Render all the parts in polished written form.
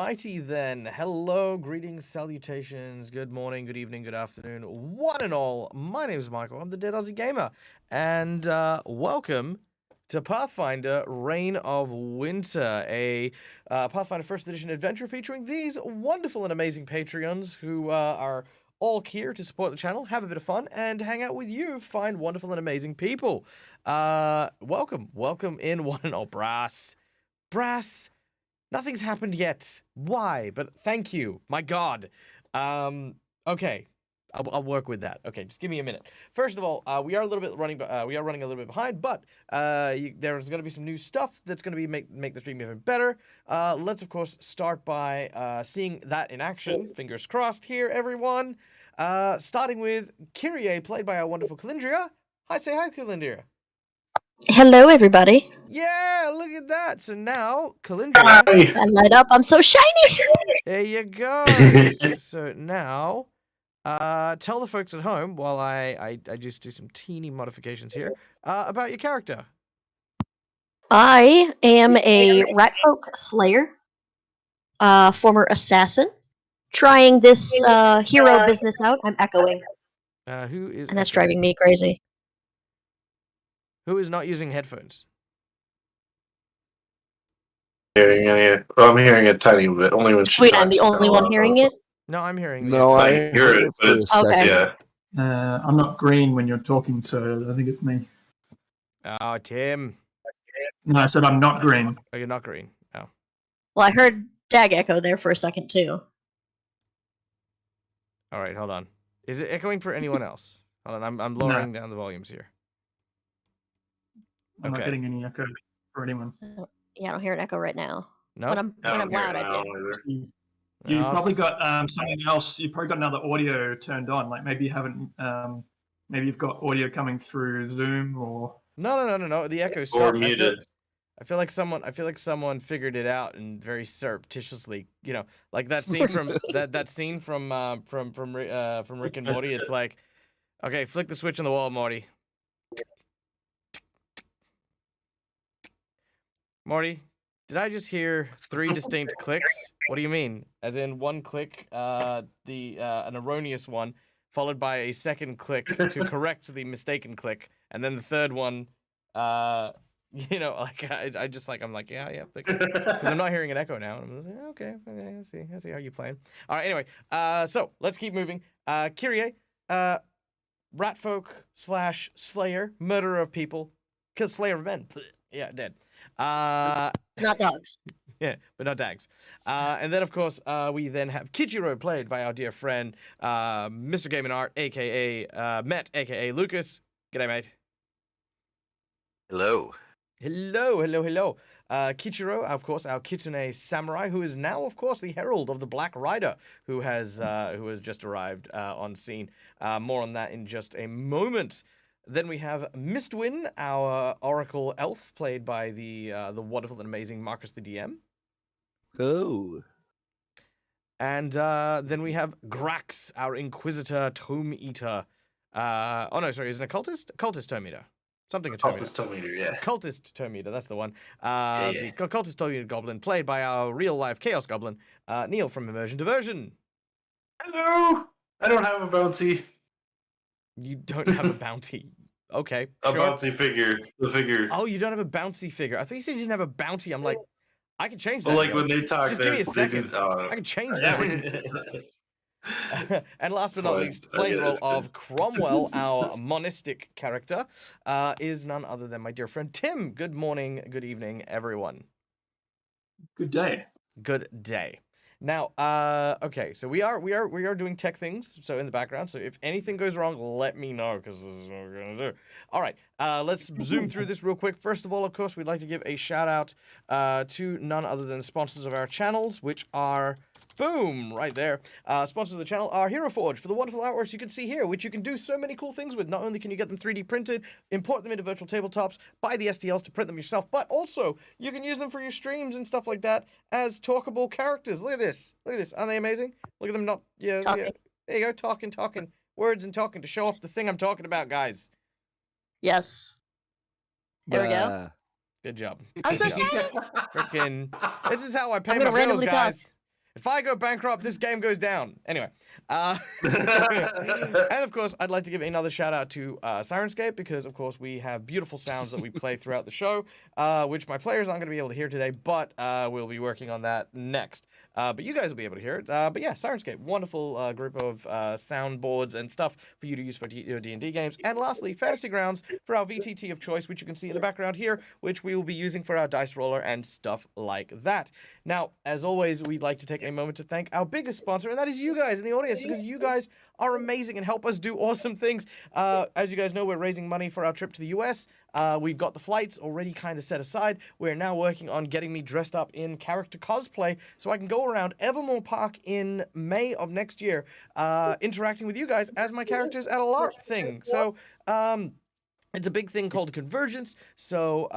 Alrighty then. Hello, greetings, salutations, good morning, good evening, good afternoon, one and all. My name is Michael. I'm the Dead Aussie Gamer, and welcome to Pathfinder: Reign of Winter, a Pathfinder First Edition adventure featuring these wonderful and amazing Patreons who are all here to support the channel, have a bit of fun, and hang out with you, find wonderful and amazing people. Welcome in one and all. Brass. Nothing's happened yet. Why? But thank you. My God. Okay. I'll work with that. Okay, just give me a minute. First of all, we are running a little bit behind, but there's going to be some new stuff that's going to be make the stream even better. Let's of course start by seeing that in action. Fingers crossed here, everyone. Starting with Kyrie, played by our wonderful Calindria. Say hi, Calindria. Hello, everybody. Yeah, look at that. So now, Calindria. I light up. I'm so shiny. There you go. So now, tell the folks at home while I just do some teeny modifications here about your character. I am a ratfolk slayer, former assassin, trying this hero business out. I'm echoing. Who is? And that's driving me crazy. Who is not using headphones? Hearing it. Well, I'm hearing it tiny bit. Only when she Wait, talks. I'm the only one hearing it? No, I'm hearing it. No, I hear it, but it's okay. Yeah. I'm not green when you're talking, so I think it's me. Oh, Tim. No, I said I'm not green. Oh, you're not green. Oh. Well, I heard Dag echo there for a second, too. All right, hold on. Is it echoing for anyone else? Hold on, I'm lowering down the volumes here. I'm not getting any echo for anyone. Yeah, I don't hear an echo right now. No. When I'm loud, I do. You probably got something else. You probably got another audio turned on. Like maybe you haven't. Maybe you've got audio coming through Zoom or. No. The echo stopped. Or muted. I feel like someone figured it out and very surreptitiously, like that scene from that scene from Rick and Morty. It's like, okay, flick the switch on the wall, Morty. Morty, did I just hear 3 distinct clicks? What do you mean? As in one click, an erroneous one, followed by a second click to correct the mistaken click, and then the third one, I'm like, yeah, because I'm not hearing an echo now. I'm like, okay, I see how you playing. All right, anyway, so let's keep moving. Kyrie, ratfolk / slayer, murderer of people, slayer of men. Yeah, dead. Not dogs. Yeah, but not dags. And then, of course, we then have Kichiro, played by our dear friend, Mr. Game and Art, a.k.a. Met, a.k.a. Lucas. G'day, mate. Hello. Kichiro, of course, our Kitsune samurai, who is now, of course, the herald of the Black Rider, who has just arrived on scene. More on that in just a moment. Then we have Mistwin, our Oracle elf, played by the wonderful and amazing Marcus the DM. Oh. And then we have Grax, our Inquisitor Tome Eater. Is it an occultist? Cultist Tome Eater. Something a Tome Eater. Cultist Tome Eater, yeah. Cultist Tome Eater, that's the one. Yeah. The Cultist Tome Eater Goblin, played by our real-life Chaos Goblin, Neil from Immersion Diversion. Hello. I don't have a bounty. You don't have a bounty. Okay. A sure. bouncy figure. The figure. Oh, you don't have a bouncy figure. I thought you said you didn't have a bounty. I'm like, I can change that. Well, like when they talk, just give me a second. I can change that. And last but not least, playing the role of Cromwell, our monistic character, is none other than my dear friend Tim. Good morning, good evening, everyone. Good day. Good day. Now, okay, so we are doing tech things, so in the background. So if anything goes wrong, let me know, because this is what we're gonna do. All right, let's zoom through this real quick. First of all, of course, we'd like to give a shout out to none other than the sponsors of our channels, which are. Boom! Right there. Sponsors of the channel are Hero Forge for the wonderful artworks you can see here, which you can do so many cool things with. Not only can you get them 3D printed, import them into virtual tabletops, buy the STLs to print them yourself, but also you can use them for your streams and stuff like that as talkable characters. Look at this. Look at this. Aren't they amazing? Look at them not... Yeah. There you go. Talking. Words and talking to show off the thing I'm talking about, guys. Yes. There we go. Good job. I'm so shiny. Frickin'. This is how I pay I'm my gonna bills, randomly guys. If I go bankrupt, this game goes down. Anyway. And of course, I'd like to give another shout out to Sirenscape because, of course, we have beautiful sounds that we play throughout the show, which my players aren't going to be able to hear today, but we'll be working on that next. But you guys will be able to hear it. But yeah, Sirenscape, wonderful group of soundboards and stuff for you to use for your D&D games. And lastly, Fantasy Grounds for our VTT of choice, which you can see in the background here, which we will be using for our dice roller and stuff like that. Now, as always, we'd like to take a moment to thank our biggest sponsor, and that is you guys in the audience, because you guys are amazing and help us do awesome things. As you guys know, we're raising money for our trip to the US. We've got the flights already kind of set aside. We're now working on getting me dressed up in character cosplay so I can go around Evermore Park in May of next year, interacting with you guys as my characters at a LARP thing. So, it's a big thing called convergence. So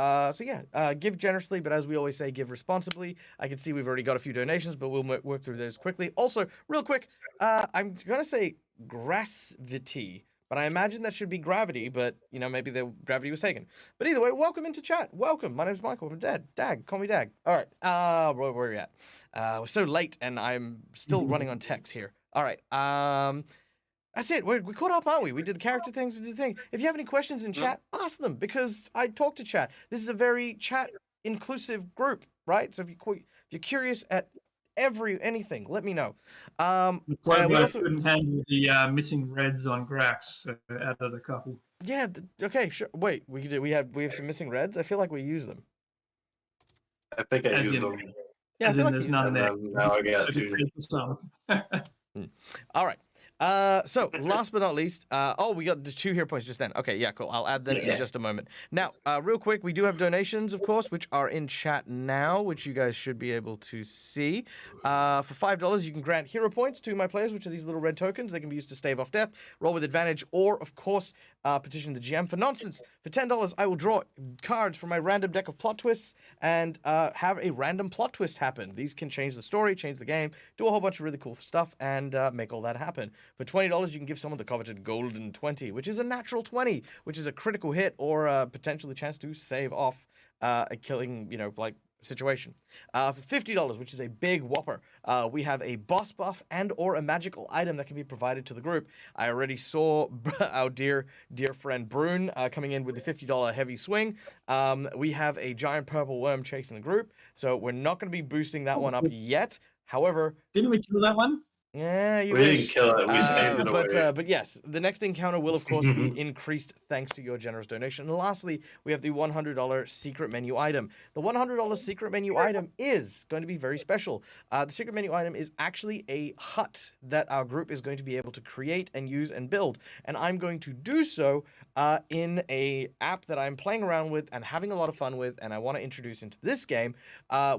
yeah, give generously, but as we always say, give responsibly. I can see we've already got a few donations, but we'll work through those quickly. Also, real quick, I'm gonna say grassvity, but I imagine that should be gravity, but, you know, maybe the gravity was taken. But either way, welcome into chat. Welcome. My name's Michael. I'm Dag. Call me Dag. All right. Where are we at? We're so late, and I'm still running on text here. All right. That's it. We caught up, aren't we? We did the character things. We did the thing. If you have any questions in chat, ask them, because I talk to chat. This is a very chat-inclusive group, right? So if you're curious at anything, let me know. We also couldn't handle the missing reds on Grax, so added a couple. Yeah. Okay. Sure. Wait. We have some missing reds. I feel like we use them. I think I used them. Yeah. I feel like there's none there. Now I got two. All right. So last but not least, we got the 2 hero points just then. Okay, yeah, cool. I'll add them in just a moment. Now, real quick, we do have donations, of course, which are in chat now, which you guys should be able to see. For $5, you can grant hero points to my players, which are these little red tokens. They can be used to stave off death, roll with advantage, or, of course, petition the GM for nonsense. For $10, I will draw cards from my random deck of plot twists and have a random plot twist happen. These can change the story, change the game, do a whole bunch of really cool stuff, and make all that happen. For $20, you can give someone the coveted golden 20, which is a natural 20, which is a critical hit or potentially a chance to save off a killing, like, situation. For $50, which is a big whopper, we have a boss buff and or a magical item that can be provided to the group. I already saw our dear friend Brune coming in with the $50 heavy swing. We have a giant purple worm chasing the group, so we're not going to be boosting that one up yet. However, didn't we kill that one? Yeah, we didn't kill it. We saved it away. But yes, the next encounter will, of course, be increased thanks to your generous donation. And lastly, we have the $100 secret menu item. The $100 secret menu item is going to be very special. The secret menu item is actually a hut that our group is going to be able to create and use and build. And I'm going to do so in a app that I'm playing around with and having a lot of fun with, and I want to introduce into this game,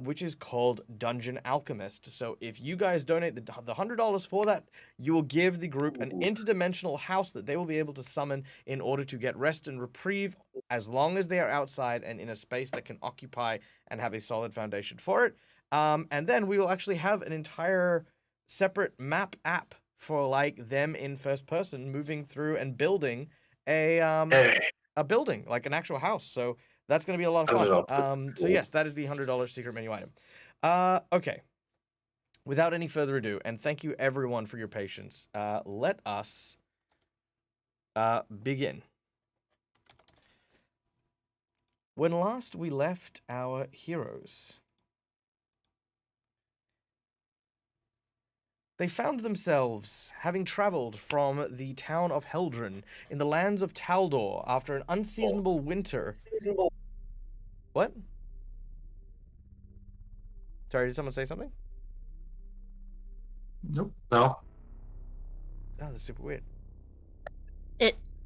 which is called Dungeon Alchemist. So if you guys donate the $100 for that, you will give the group an interdimensional house that they will be able to summon in order to get rest and reprieve as long as they are outside and in a space that can occupy and have a solid foundation for it. And then we will actually have an entire separate map app for like them in first person moving through and building a building, like an actual house. So that's going to be a lot of fun. So yes, that is the $100 secret menu item. Okay. Without any further ado, and thank you everyone for your patience, let us begin. When last we left our heroes, they found themselves having traveled from the town of Heldren in the lands of Taldor after an unseasonable winter. What? Sorry, did someone say something? Nope. No. Oh, that's super weird.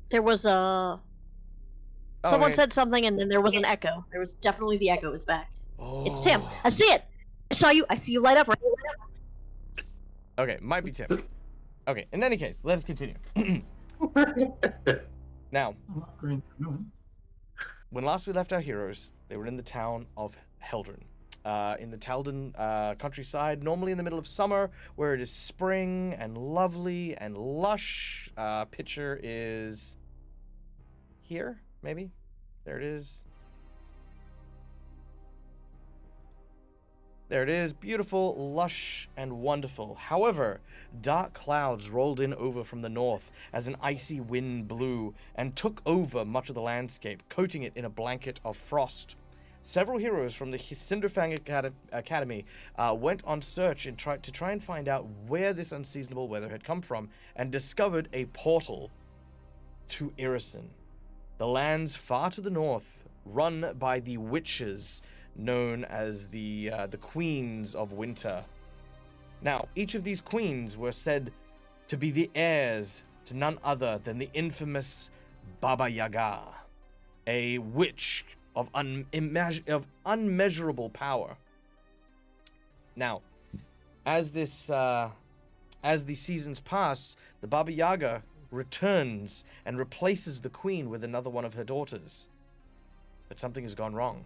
There was a... Someone said something and then there was an echo. There was definitely the echo is back. Oh. It's Tim. I see it. I see you light up right now. Okay, might be Tim. Okay, in any case, let us continue. Now, when last we left our heroes, they were in the town of Heldren. In the Taldan countryside, normally in the middle of summer, where it is spring and lovely and lush. Picture is here, maybe? There it is. There it is, beautiful, lush, and wonderful. However, dark clouds rolled in over from the north as an icy wind blew and took over much of the landscape, coating it in a blanket of frost. Several heroes from the Cinderfang Academy went on search and to try and find out where this unseasonable weather had come from, and discovered a portal to Irrisen, the lands far to the north, run by the witches known as the Queens of Winter. Now, each of these queens were said to be the heirs to none other than the infamous Baba Yaga, a witch of unmeasurable power. Now, as the seasons pass, the Baba Yaga returns and replaces the queen with another one of her daughters. But something has gone wrong.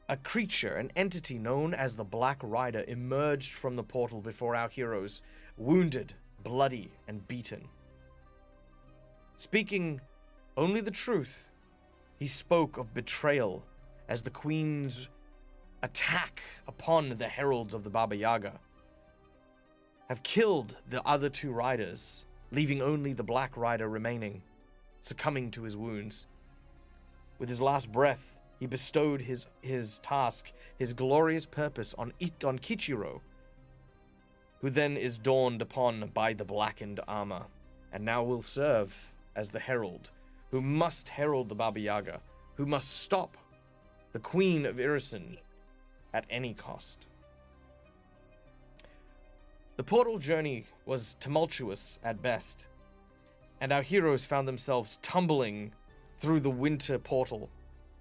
A creature, an entity known as the Black Rider, emerged from the portal before our heroes, wounded, bloody, and beaten. Speaking only the truth, he spoke of betrayal as the Queen's attack upon the heralds of the Baba Yaga have killed the other two riders, leaving only the Black Rider remaining, succumbing to his wounds. With his last breath, he bestowed his task, his glorious purpose on Kichiro, who then is dawned upon by the blackened armor, and now will serve as the herald, who must herald the Baba Yaga, who must stop the Queen of Irrisen at any cost. The portal journey was tumultuous at best, and our heroes found themselves tumbling through the winter portal,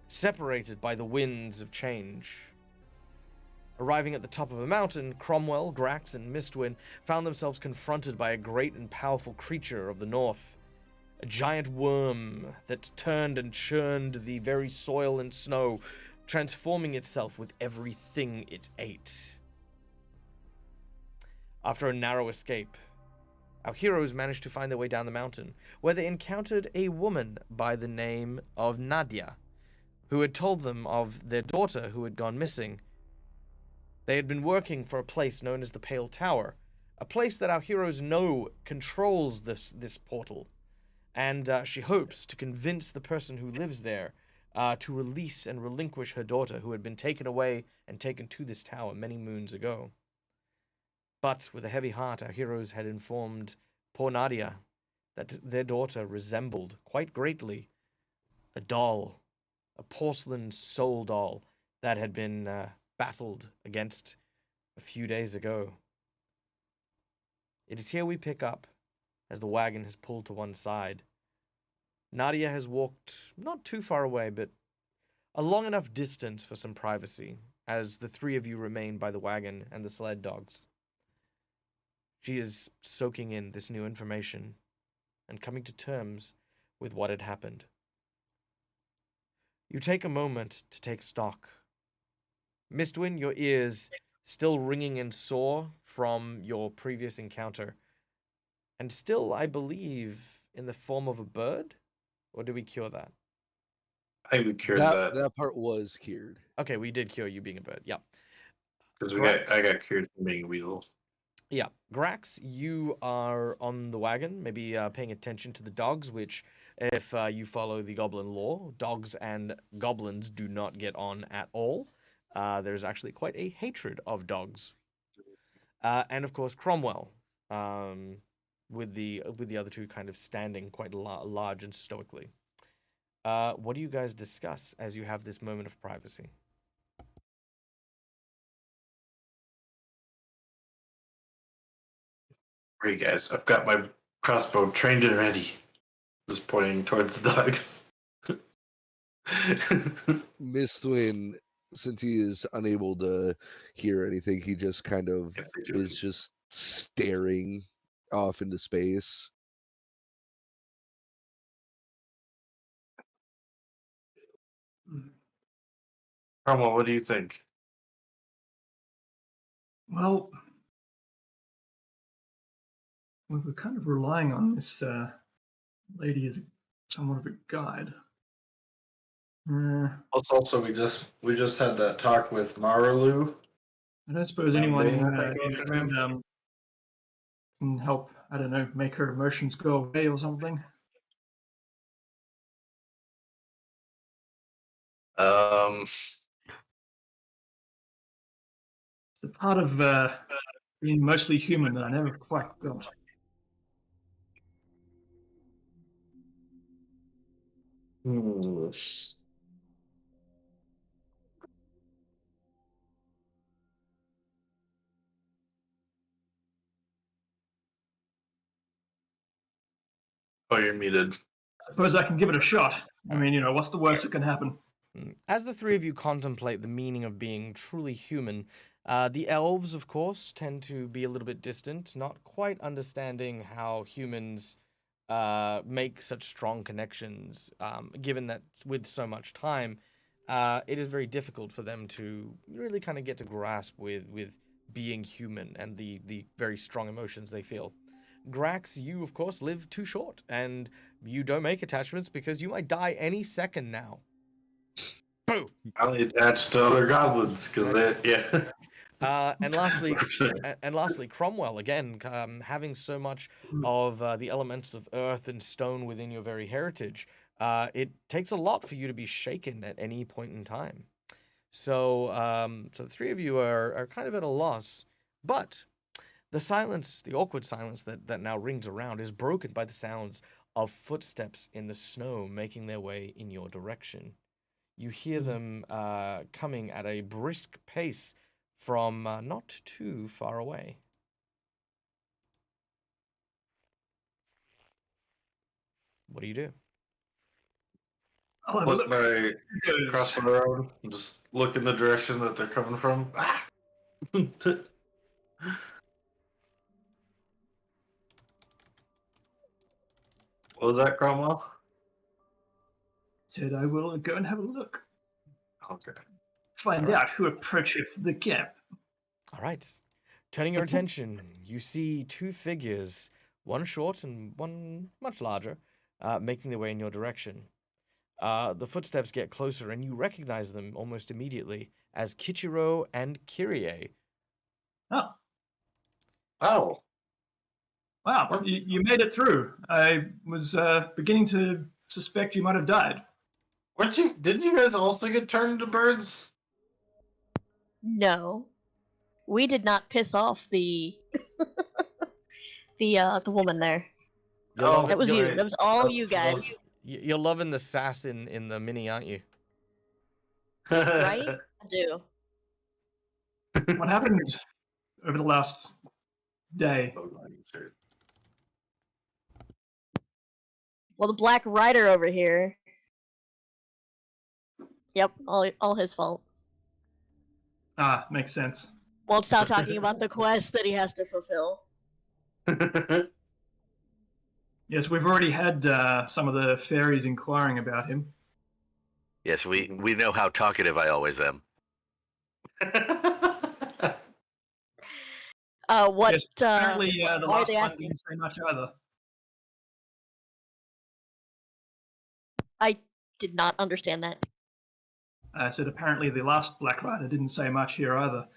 separated by the winds of change. Arriving at the top of a mountain, Cromwell, Grax, and Mistwin found themselves confronted by a great and powerful creature of the north, a giant worm that turned and churned the very soil and snow, transforming itself with everything it ate. After a narrow escape, our heroes managed to find their way down the mountain, where they encountered a woman by the name of Nadia, who had told them of their daughter who had gone missing. They had been working for a place known as the Pale Tower, a place that our heroes know controls this portal, and she hopes to convince the person who lives there to release and relinquish her daughter, who had been taken away and taken to this tower many moons ago. But with a heavy heart, our heroes had informed poor Nadia that their daughter resembled quite greatly a doll, a porcelain soul doll that had been battled against a few days ago. It is here we pick up as the wagon has pulled to one side. Nadia has walked not too far away, but a long enough distance for some privacy, as the three of you remain by the wagon and the sled dogs. She is soaking in this new information and coming to terms with what had happened. You take a moment to take stock. Mistwin, your ears still ringing and sore from your previous encounter, and still, I believe, in the form of a bird? Or did we cure that? I think we cured that. That part was cured. Okay, we did cure you being a bird. Yeah. Because I got cured from being a weasel. Yeah. Grax, you are on the wagon, maybe paying attention to the dogs, which, if you follow the goblin law, dogs and goblins do not get on at all. There's actually quite a hatred of dogs. And of course, Cromwell, with the other two kind of standing quite large and stoically. What do you guys discuss as you have this moment of privacy? Hey guys, I've got my crossbow trained and ready. Just pointing towards the dogs. Mistwin, since he is unable to hear anything, he just kind of is just staring off into space. Cromwell, what do you think? Well, we're kind of relying on this lady as somewhat of a guide. Also, we just had that talk with Marulu. I don't suppose anyone can help. I don't know, make her emotions go away or something. It's the part of being mostly human that I never quite got. Oh, you're muted. I suppose I can give it a shot. I mean, what's the worst that can happen? As the three of you contemplate the meaning of being truly human, the elves, of course, tend to be a little bit distant, not quite understanding how humans make such strong connections, given that with so much time, it is very difficult for them to really kind of get to grasp with being human and the very strong emotions they feel. Grax, you, of course, live too short, and you don't make attachments because you might die any second now. Boo! I only attached to other goblins because And lastly, Cromwell, again, having so much of the elements of earth and stone within your very heritage, it takes a lot for you to be shaken at any point in time. So the three of you are kind of at a loss, but the silence, the awkward silence that now rings around is broken by the sounds of footsteps in the snow making their way in your direction. You hear them coming at a brisk pace from not too far away. What do you do? I'll have a Flip look. my crossbow around and just look in the direction that they're coming from. Ah! What was that, Cromwell? Said I will go and have a look. Okay. Find out who approacheth the camp. All right. Turning your attention, you see two figures, one short and one much larger, making their way in your direction. The footsteps get closer, and you recognize them almost immediately as Kichiro and Kyrie. Oh. Oh. Wow, you made it through. I was beginning to suspect you might have died. Didn't you guys also get turned into birds? No, we did not piss off the the woman there. Oh, That was you. right. That was all you guys, You're loving the sass in the mini, aren't you? right? I do. What happened over the last day? Well, the Black Rider over here. Yep, all his fault. Ah, makes sense. Won't stop talking about the quest that he has to fulfill. Yes, we've already had some of the fairies inquiring about him. Yes, we know how talkative I always am. What? Yes, apparently, the why are last they one asking? didn't say much either. I did not understand that. I said apparently the last Black Rider didn't say much here either,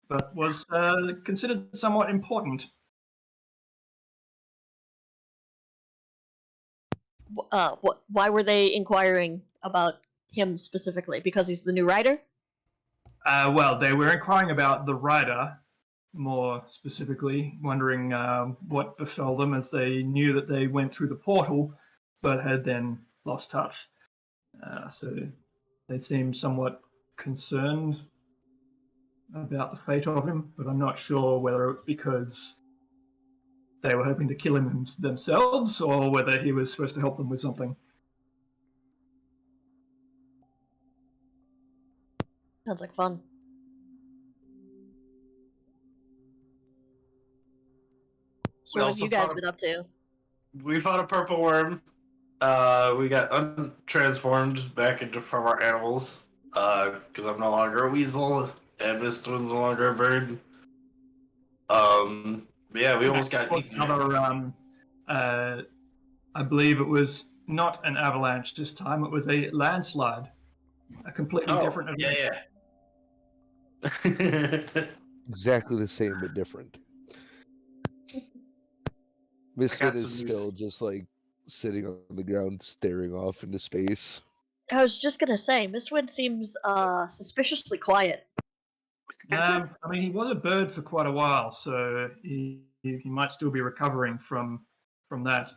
but was considered somewhat important. What? Why were they inquiring about him specifically? Because he's the new rider? Well, they were inquiring about the rider, more specifically, wondering what befell them as they knew that they went through the portal, but had then lost touch. So they seemed somewhat concerned about the fate of him, but I'm not sure whether it's because they were hoping to kill him themselves or whether he was supposed to help them with something. Sounds like fun. So what have you guys been up to? We fought a purple worm. We got untransformed back into from our animals. Because I'm no longer a weasel and Miss Twin's no longer a bird. Yeah, we almost got eaten. Another, I believe it was not an avalanche this time. It was a landslide. a completely different event. Yeah. Exactly the same but different. Mistwin is some still news. just like sitting on the ground staring off into space. I was just gonna say, Mistwind seems suspiciously quiet. I mean, he was a bird for quite a while, so he might still be recovering from that.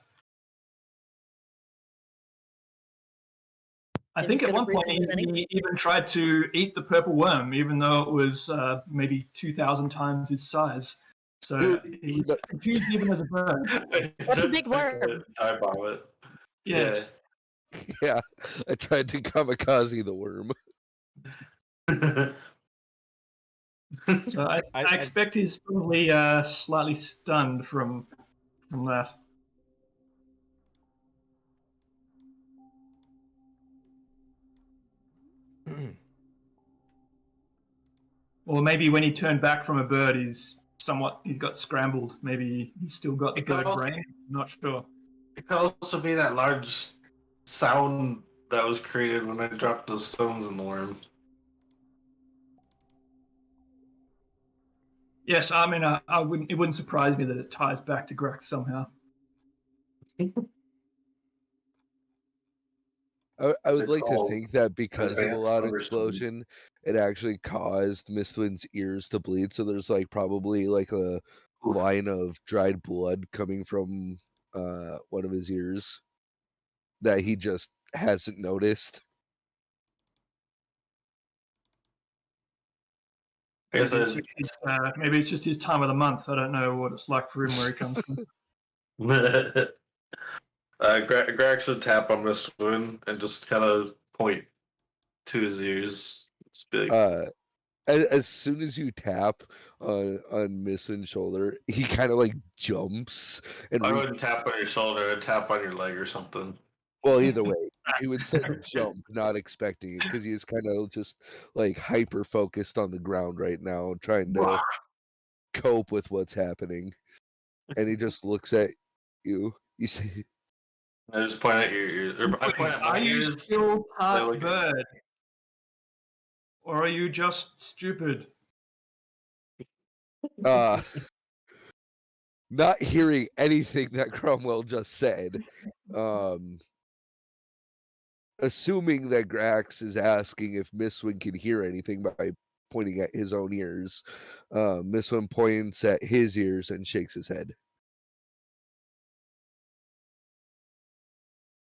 I He think was at gonna one breathe point to the city. he even tried to eat the purple worm, even though it was maybe 2,000 times his size. So he was confused even as a bird. That's a big worm. Time bomb it. Yes. Yeah, I tried to kamikaze the worm. Yeah. So I expect he's probably slightly stunned from that. Or maybe when he turned back from a bird, he's got scrambled. Maybe he's still got the bird brain. I'm not sure. It could also be that large sound that was created when I dropped those stones in the worm. Yes, I mean, it wouldn't surprise me that it ties back to Grax somehow. I would like to called think that because of the advanced loud understanding. explosion, it actually caused Mistwin's ears to bleed. So there's like probably like a line of dried blood coming from one of his ears that he just hasn't noticed. I guess Maybe it's just his time of the month. I don't know what it's like for him where he comes from. Grax would tap on Mistwin and just kind of point to his ears. Just be like, As soon as you tap on Mistwin's shoulder, he kind of like jumps and I wouldn't tap on your shoulder, I'd tap on your leg or something. well, either way, he would say jump, not expecting it, because he's kind of just like hyper focused on the ground right now, trying to cope with what's happening. And he just looks at you. You say, I just point at your ears. I point at my Are you ears. still part look at- bird? Or are you just stupid? not hearing anything that Cromwell just said, assuming that Grax is asking if Mistwin can hear anything by pointing at his own ears, Mistwin points at his ears and shakes his head.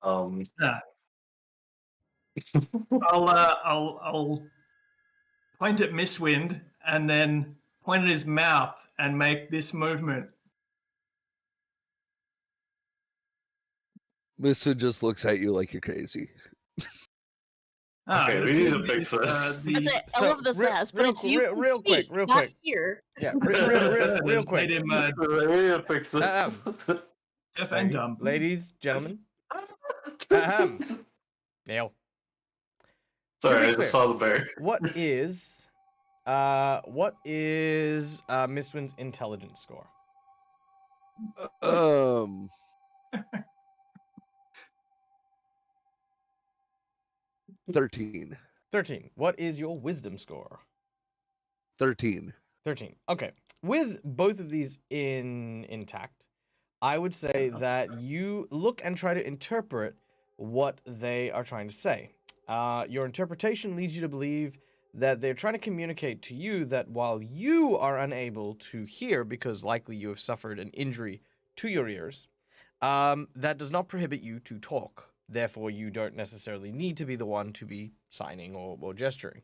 Nah. I'll point at Mistwind and then point at his mouth and make this movement. Mistwin just looks at you like you're crazy. Okay, we need to fix this. That's it. I love the sass, but it's you can real speak, quick, not here. Yeah, real quick. We need to fix this. Deaf and dumb. Ladies, gentlemen. Neil. Sorry, I just saw the bear. What is Mistwin's intelligence score? 13. 13. What is your wisdom score? 13. 13. Okay. With both of these intact, I would say that you look and try to interpret what they are trying to say. Your interpretation leads you to believe that they're trying to communicate to you that while you are unable to hear because likely you have suffered an injury to your ears, that does not prohibit you to talk. Therefore, you don't necessarily need to be the one to be signing or gesturing.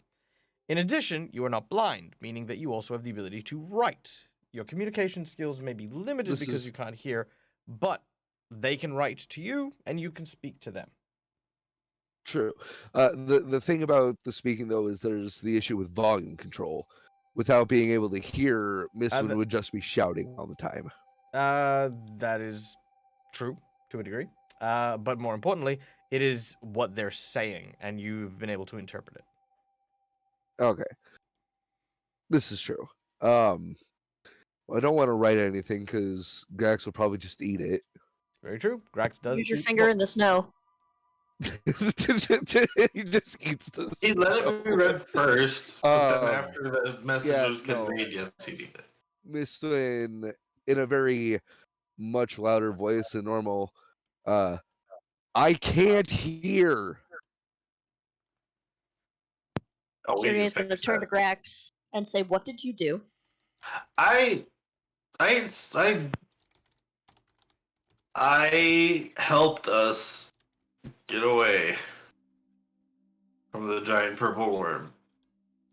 In addition, you are not blind, meaning that you also have the ability to write. Your communication skills may be limited because you can't hear, but they can write to you and you can speak to them. True. The thing about the speaking, though, is there's the issue with volume control. Without being able to hear, Mistwin would just be shouting all the time. That is true to a degree. But more importantly, it is what they're saying, and you've been able to interpret it. Okay. This is true. I don't want to write anything because Grax will probably just eat it. Very true. Grax does Use your eat finger in the books. snow. he just eats the He let it be snow. read first, but then Um, after the message yeah, was no. conveyed, yes, he did it. Miss Lynn, in a very much louder voice than normal, I can't hear. Oh, we Kyrie need is to going to fix turn that. to Grax and say, "What did you do?" I helped us get away from the giant purple worm.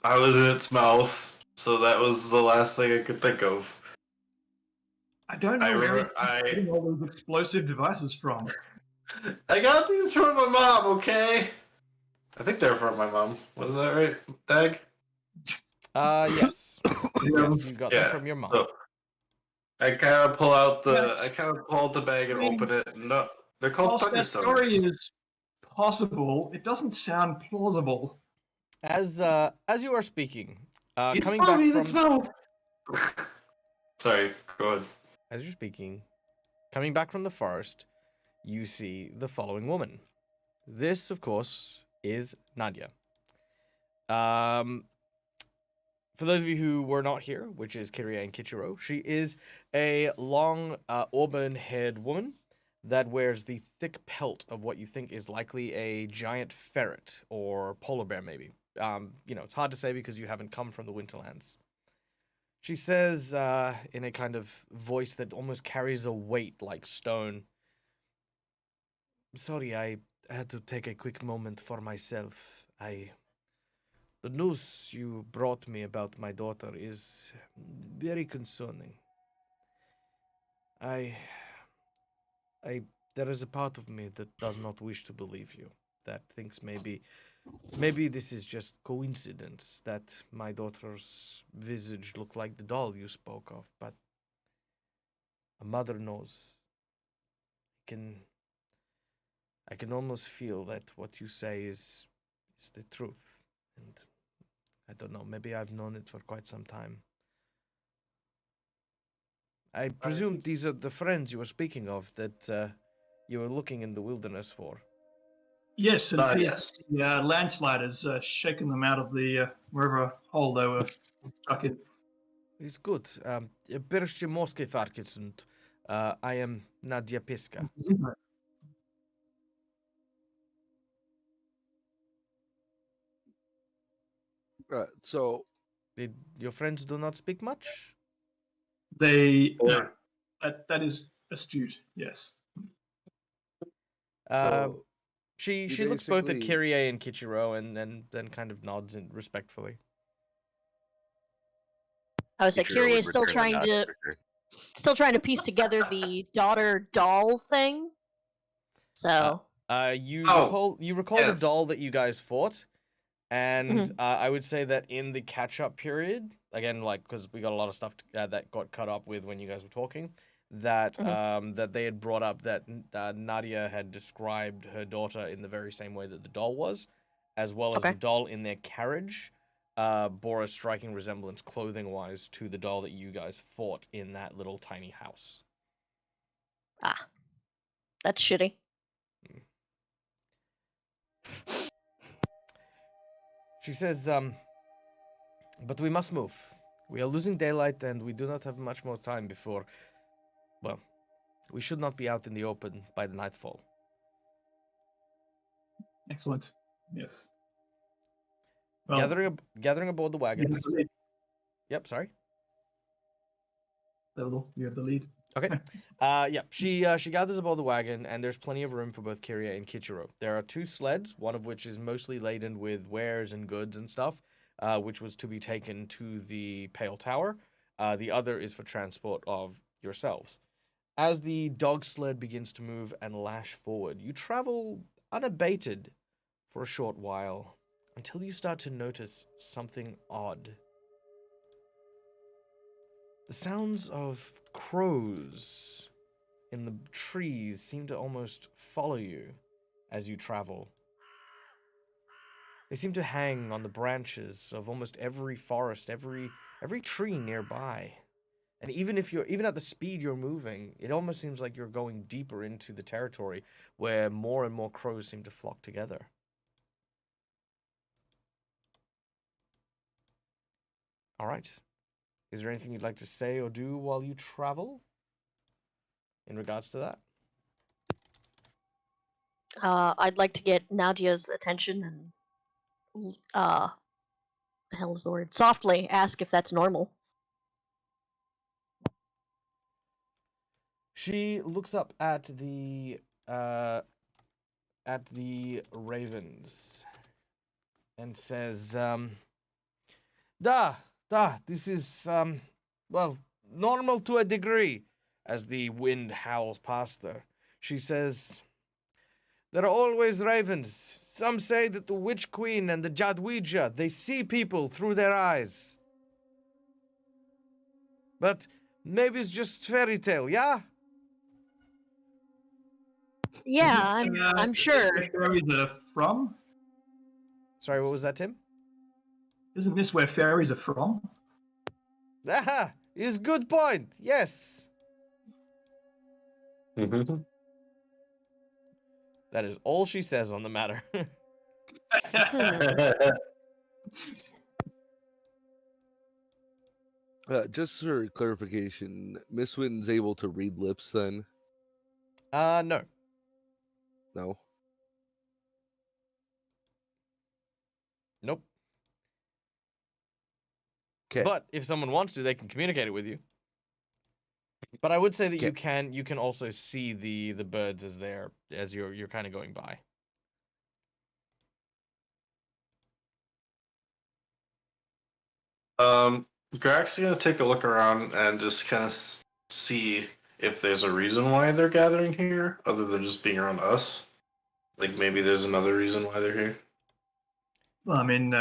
I was in its mouth, so that was the last thing I could think of. I don't know where he's I getting all those explosive devices from. got these from my mom, okay? I think they're from my mom. Was that right, Dag? Yes. Yes, you got them Yeah. from your mom. So, I kind of pull out Yes. the bag and open it. No, they're called Whilst that story thunderstorms. is possible, it doesn't sound plausible. As you are speaking, You coming saw back me in from its mouth. Sorry, go ahead. as you're speaking, coming back from the forest, you see the following woman. This, of course, is Nadia. For those of you who were not here, which is Kiria and Kichiro, she is a long, auburn-haired woman that wears the thick pelt of what you think is likely a giant ferret or polar bear, maybe. It's hard to say because you haven't come from the Winterlands. She says, in a kind of voice that almost carries a weight like stone, "Sorry, I had to take a quick moment for myself. The news you brought me about my daughter is very concerning. I, there is a part of me that does not wish to believe you, that thinks maybe this is just coincidence, that my daughter's visage looked like the doll you spoke of, but a mother knows. I can almost feel that what you say is the truth, and I don't know, maybe I've known it for quite some time. I presume these are the friends you were speaking of that you were looking in the wilderness for." Yes, it appears Yes. the landslide has shaken them out of the wherever hole they were stuck in. It's good. Pierwszy morskie Farkisund. I am Nadia Piska. So Did your friends do not speak much? No, that is astute. Yes. so She you looks both at basically Kyrie and Kichiro and then kind of nods respectfully. I was like, Ichiro Kyrie would is still return the trying nod to for sure. piece together the daughter doll thing. So You recall the yes. doll that you guys fought, and Mhm. I would say that in the catch-up period, again, like because we got a lot of stuff that got cut up with when you guys were talking, that that they had brought up that Nadia had described her daughter in the very same way that the doll was, as well as Okay. the doll in their carriage bore a striking resemblance clothing-wise to the doll that you guys fought in that little tiny house. that's shitty. She says, but we must move. We are losing daylight and we do not have much more time before, well, we should not be out in the open by the nightfall. Excellent. Yes. Well, Gathering aboard the you have wagons. the lead. Yep, sorry. You have the lead. Okay. Yeah, she gathers aboard the wagon, and there's plenty of room for both Kiria and Kichiro. There are 2 sleds, one of which is mostly laden with wares and goods and stuff, which was to be taken to the Pale Tower. The other is for transport of yourselves. As the dog sled begins to move and lash forward, you travel unabated for a short while until you start to notice something odd. The sounds of crows in the trees seem to almost follow you as you travel. They seem to hang on the branches of almost every forest, every tree nearby. And even at the speed you're moving, it almost seems like you're going deeper into the territory where more and more crows seem to flock together. All right. Is there anything you'd like to say or do while you travel in regards to that? I'd like to get Nadia's attention and the hell is the word? Softly ask if that's normal. She looks up at the ravens and says, this is well, normal to a degree. As the wind howls past her, she says, there are always ravens. Some say that the Witch Queen and the Jadwija, they see people through their eyes. But maybe it's just fairy tale, yeah? Yeah, Isn't, I'm sure. Where fairies are from? Sorry, what was that, Tim? Isn't this where fairies are from? Aha! Is good point, yes. Mhm. That is all she says on the matter. Just for clarification, Miss Winton's able to read lips then? No. No? Nope. Okay. But if someone wants to, they can communicate it with you. But I would say that Okay. you can also see the birds as you're kind of going by. You're actually gonna take a look around and just kind of see if there's a reason why they're gathering here, other than just being around us. Like maybe there's another reason why they're here. Well, I mean,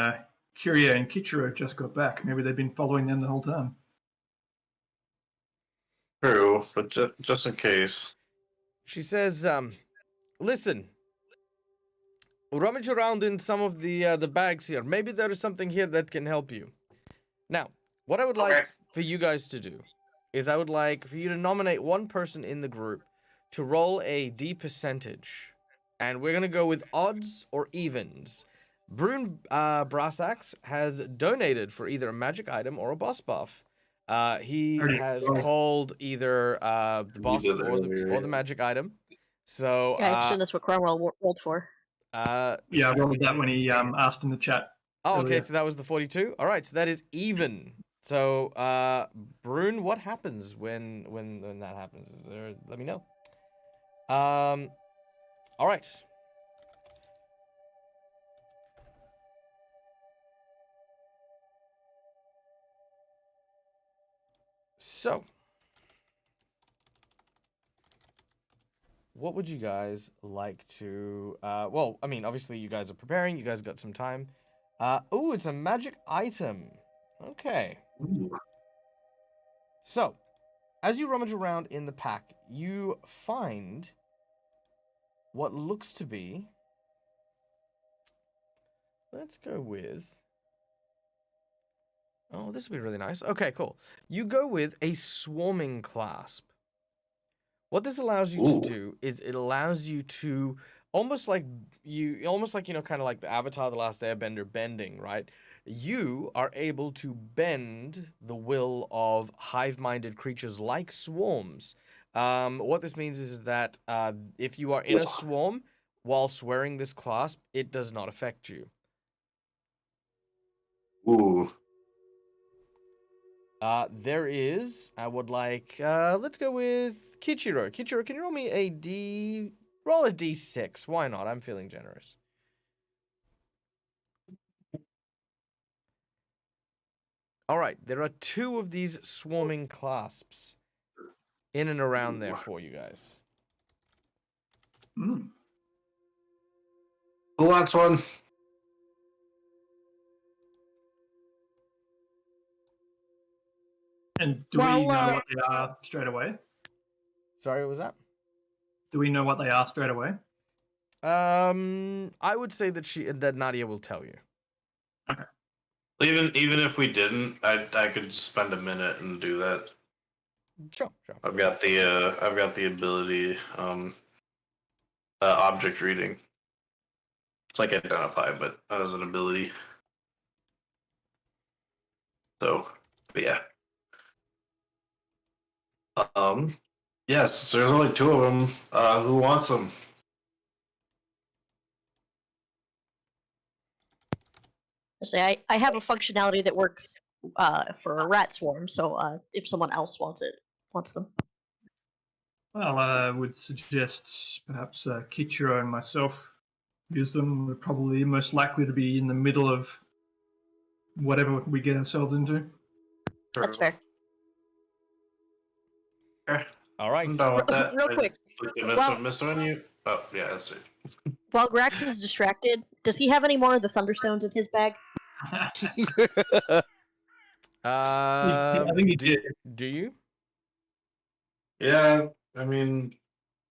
Kyria and Kichiro just got back. Maybe they've been following them the whole time. True, but just in case. She says, listen, rummage around in some of the bags here. Maybe there is something here that can help you. Now, what I would like for you guys to do is I would like for you to nominate one person in the group to roll a D percentage. And we're going to go with odds or evens. Brune Brassax has donated for either a magic item or a boss buff. He has called either the boss or the magic item. So Yeah, I assume that's what Cromwell rolled for. Yeah, I rolled that when he asked in the chat. Oh, okay, earlier. so that was the 42. All right, so that is even. So, Brune, what happens when that happens? Let me know. All right. So, what would you guys like to? Well, I mean, obviously you guys are preparing. You guys got some time. Oh, it's a magic item. Okay. Ooh. So, as you rummage around in the pack, you find what looks to be. Let's go with. Oh, this would be really nice. Okay, cool. You go with a swarming clasp. What this allows you to do is it allows you to almost like kind of like the Avatar: The Last Airbender bending, right? You are able to bend the will of hive-minded creatures like swarms. What this means is that if you are in a swarm whilst wearing this clasp, it does not affect you. Ooh. There is, I would like, let's go with Kichiro. Kichiro, can you roll me roll a D6. Why not? I'm feeling generous. All right, there are 2 of these swarming clasps in and around there for you guys. Mm. Who wants one? And do Well, we know what they are straight away? Sorry, what was that? Do we know what they are straight away? I would say that Nadia will tell you. Okay. Even if we didn't, I could just spend a minute and do that. Sure. I've got the ability, object reading. It's like identify, but not as an ability. So, but yeah. Yes, there's only 2 of them. Who wants them? Say I have a functionality that works for a rat swarm, so if someone else wants them. Well, I would suggest perhaps Kichiro and myself use them. We're probably most likely to be in the middle of whatever we get ourselves into. That's fair. All right. I'm done with that. Real quick. Missed one, you? Oh, yeah, that's it. While Grax is distracted, does he have any more of the Thunderstones in his bag? I think he did. Do you? Yeah, I mean,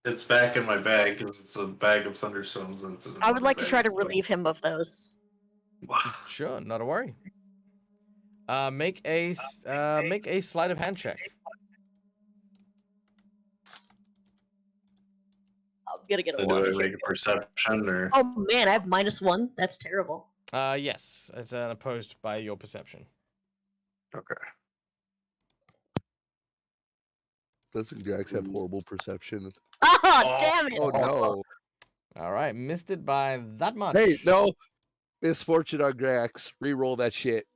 it's back in my bag because it's a bag of Thunderstones. And it's I would like to try to relieve him of those. Sure, not a worry. Make a sleight of hand check. I'm gonna get a Do 1. I make a perception or? Oh man, I have -1. That's terrible. Yes, it's opposed by your perception. Okay. Doesn't Grax have horrible perception? Oh, damn it! Oh no. All right, missed it by that much. Hey, no. Misfortune on Grax. Reroll that shit.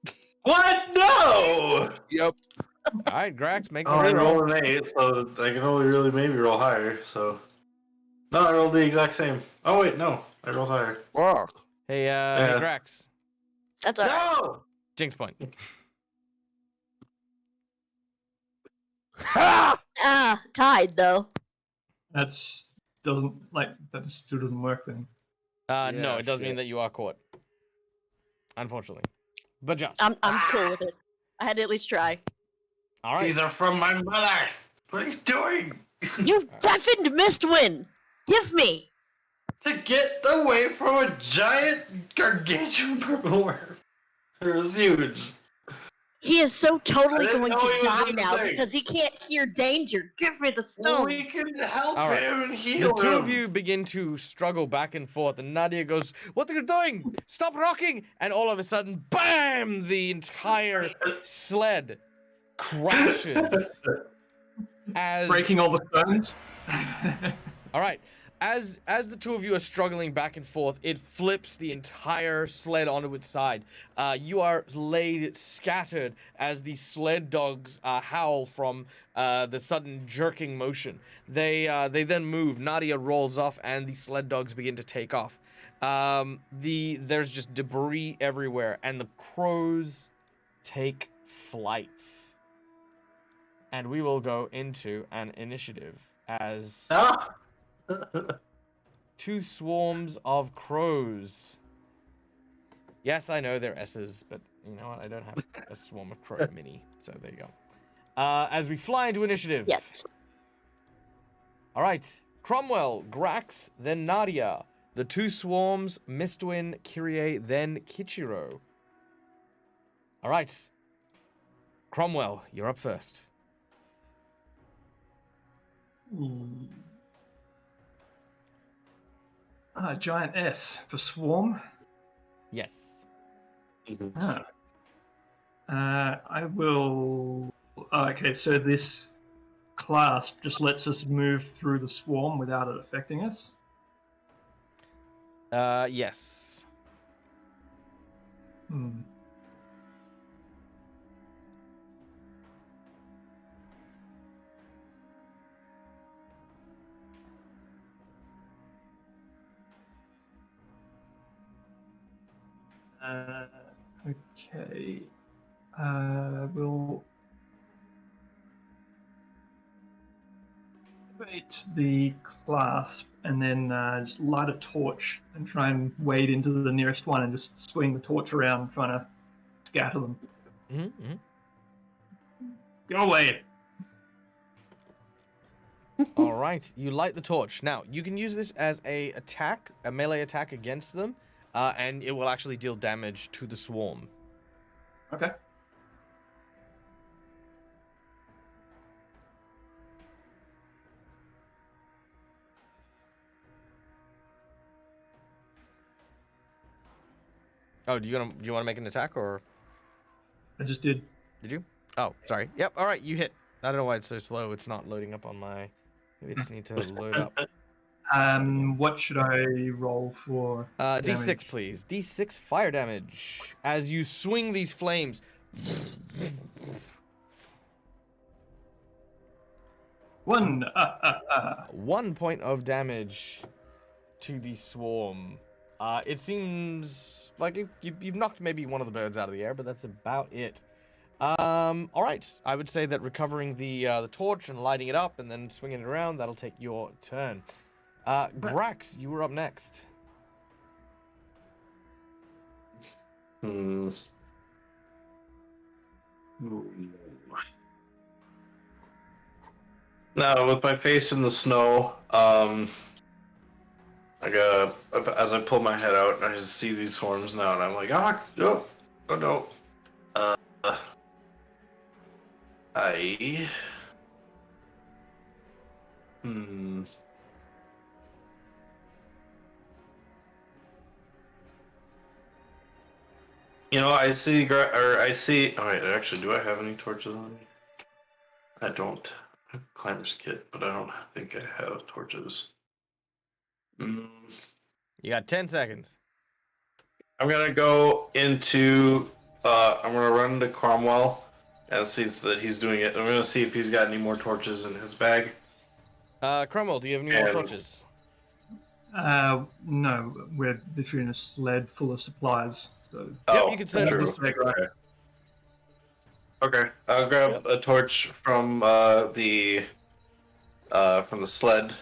What? No! Yep. All right, Grax, make the Oh, I reroll. rolled an 8, so I can only really maybe roll higher, so. No, I rolled the exact same. Oh, wait, no. I rolled higher. Fuck. Hey, Yeah. Grax, That's alright. No! jinx point. Ha! Tied though. That still doesn't work then. No, Yeah, it does mean shit. that you are caught. Unfortunately, but just. I'm cool with it. I had to at least try. All right. These are from my mother! What are you doing? You deafened Mistwin! Give me! To get away from a giant, gargantuan purple worm. It was huge. He is so totally I didn't going know to he was die in the now thing. because he can't hear danger. Give me the stone. We can help All right. him and The heal two him. of you begin to struggle back and forth, and Nadia goes, "What are you doing? Stop rocking!" And all of a sudden, bam! The entire sled crashes. As Breaking all the stones. all right, as the two of you are struggling back and forth, it flips the entire sled onto its side. You are laid scattered as the sled dogs howl from the sudden jerking motion. They then move. Nadia rolls off, and the sled dogs begin to take off. There's just debris everywhere, and the crows take flight. And we will go into an initiative as Ah! 2 swarms of crows. Yes, I know they're S's, but you know what? I don't have a swarm of crow mini, so there you go. As we fly into initiative. Yes. All right. Cromwell, Grax, then Nadia. The 2 swarms, Mistwin, Kyrie, then Kichiro. All right. Cromwell, you're up first. Giant S for swarm. Yes. Ah. I will. Okay, so this clasp just lets us move through the swarm without it affecting us. Yes. Hmm. Okay. We'll activate the clasp and then just light a torch and try and wade into the nearest one and just swing the torch around, trying to scatter them. Mm-hmm. Go away! All right, you light the torch. Now, you can use this as a melee attack against them, and it will actually deal damage to the swarm. Okay. Oh, do you want to make an attack or? I just did. Did you? Oh, sorry. Yep. All right, you hit. I don't know why it's so slow. It's not loading up on my. Maybe I just need to load up. What should I roll for? D6, damage? please. D6 fire damage as you swing these flames. 1. 1 point of damage to the swarm. It seems like you've knocked maybe one of the birds out of the air, but that's about it. All right. I would say that recovering the torch and lighting it up and then swinging it around, that'll take your turn. Grax, you were up next. Now, with my face in the snow, as I pull my head out, I just see these swarms now, and I'm like, no. I see. Oh wait, actually, do I have any torches on me? I don't. I have a climber's kit, but I don't think I have torches. You got 10 seconds. I'm gonna go into. I'm gonna run into Cromwell and see that he's doing it. I'm gonna see if he's got any more torches in his bag. Cromwell, do you have any more torches? No, we're literally in a sled full of supplies. So Yep, you can search true. this bag. Okay, I'll grab a torch from the sled.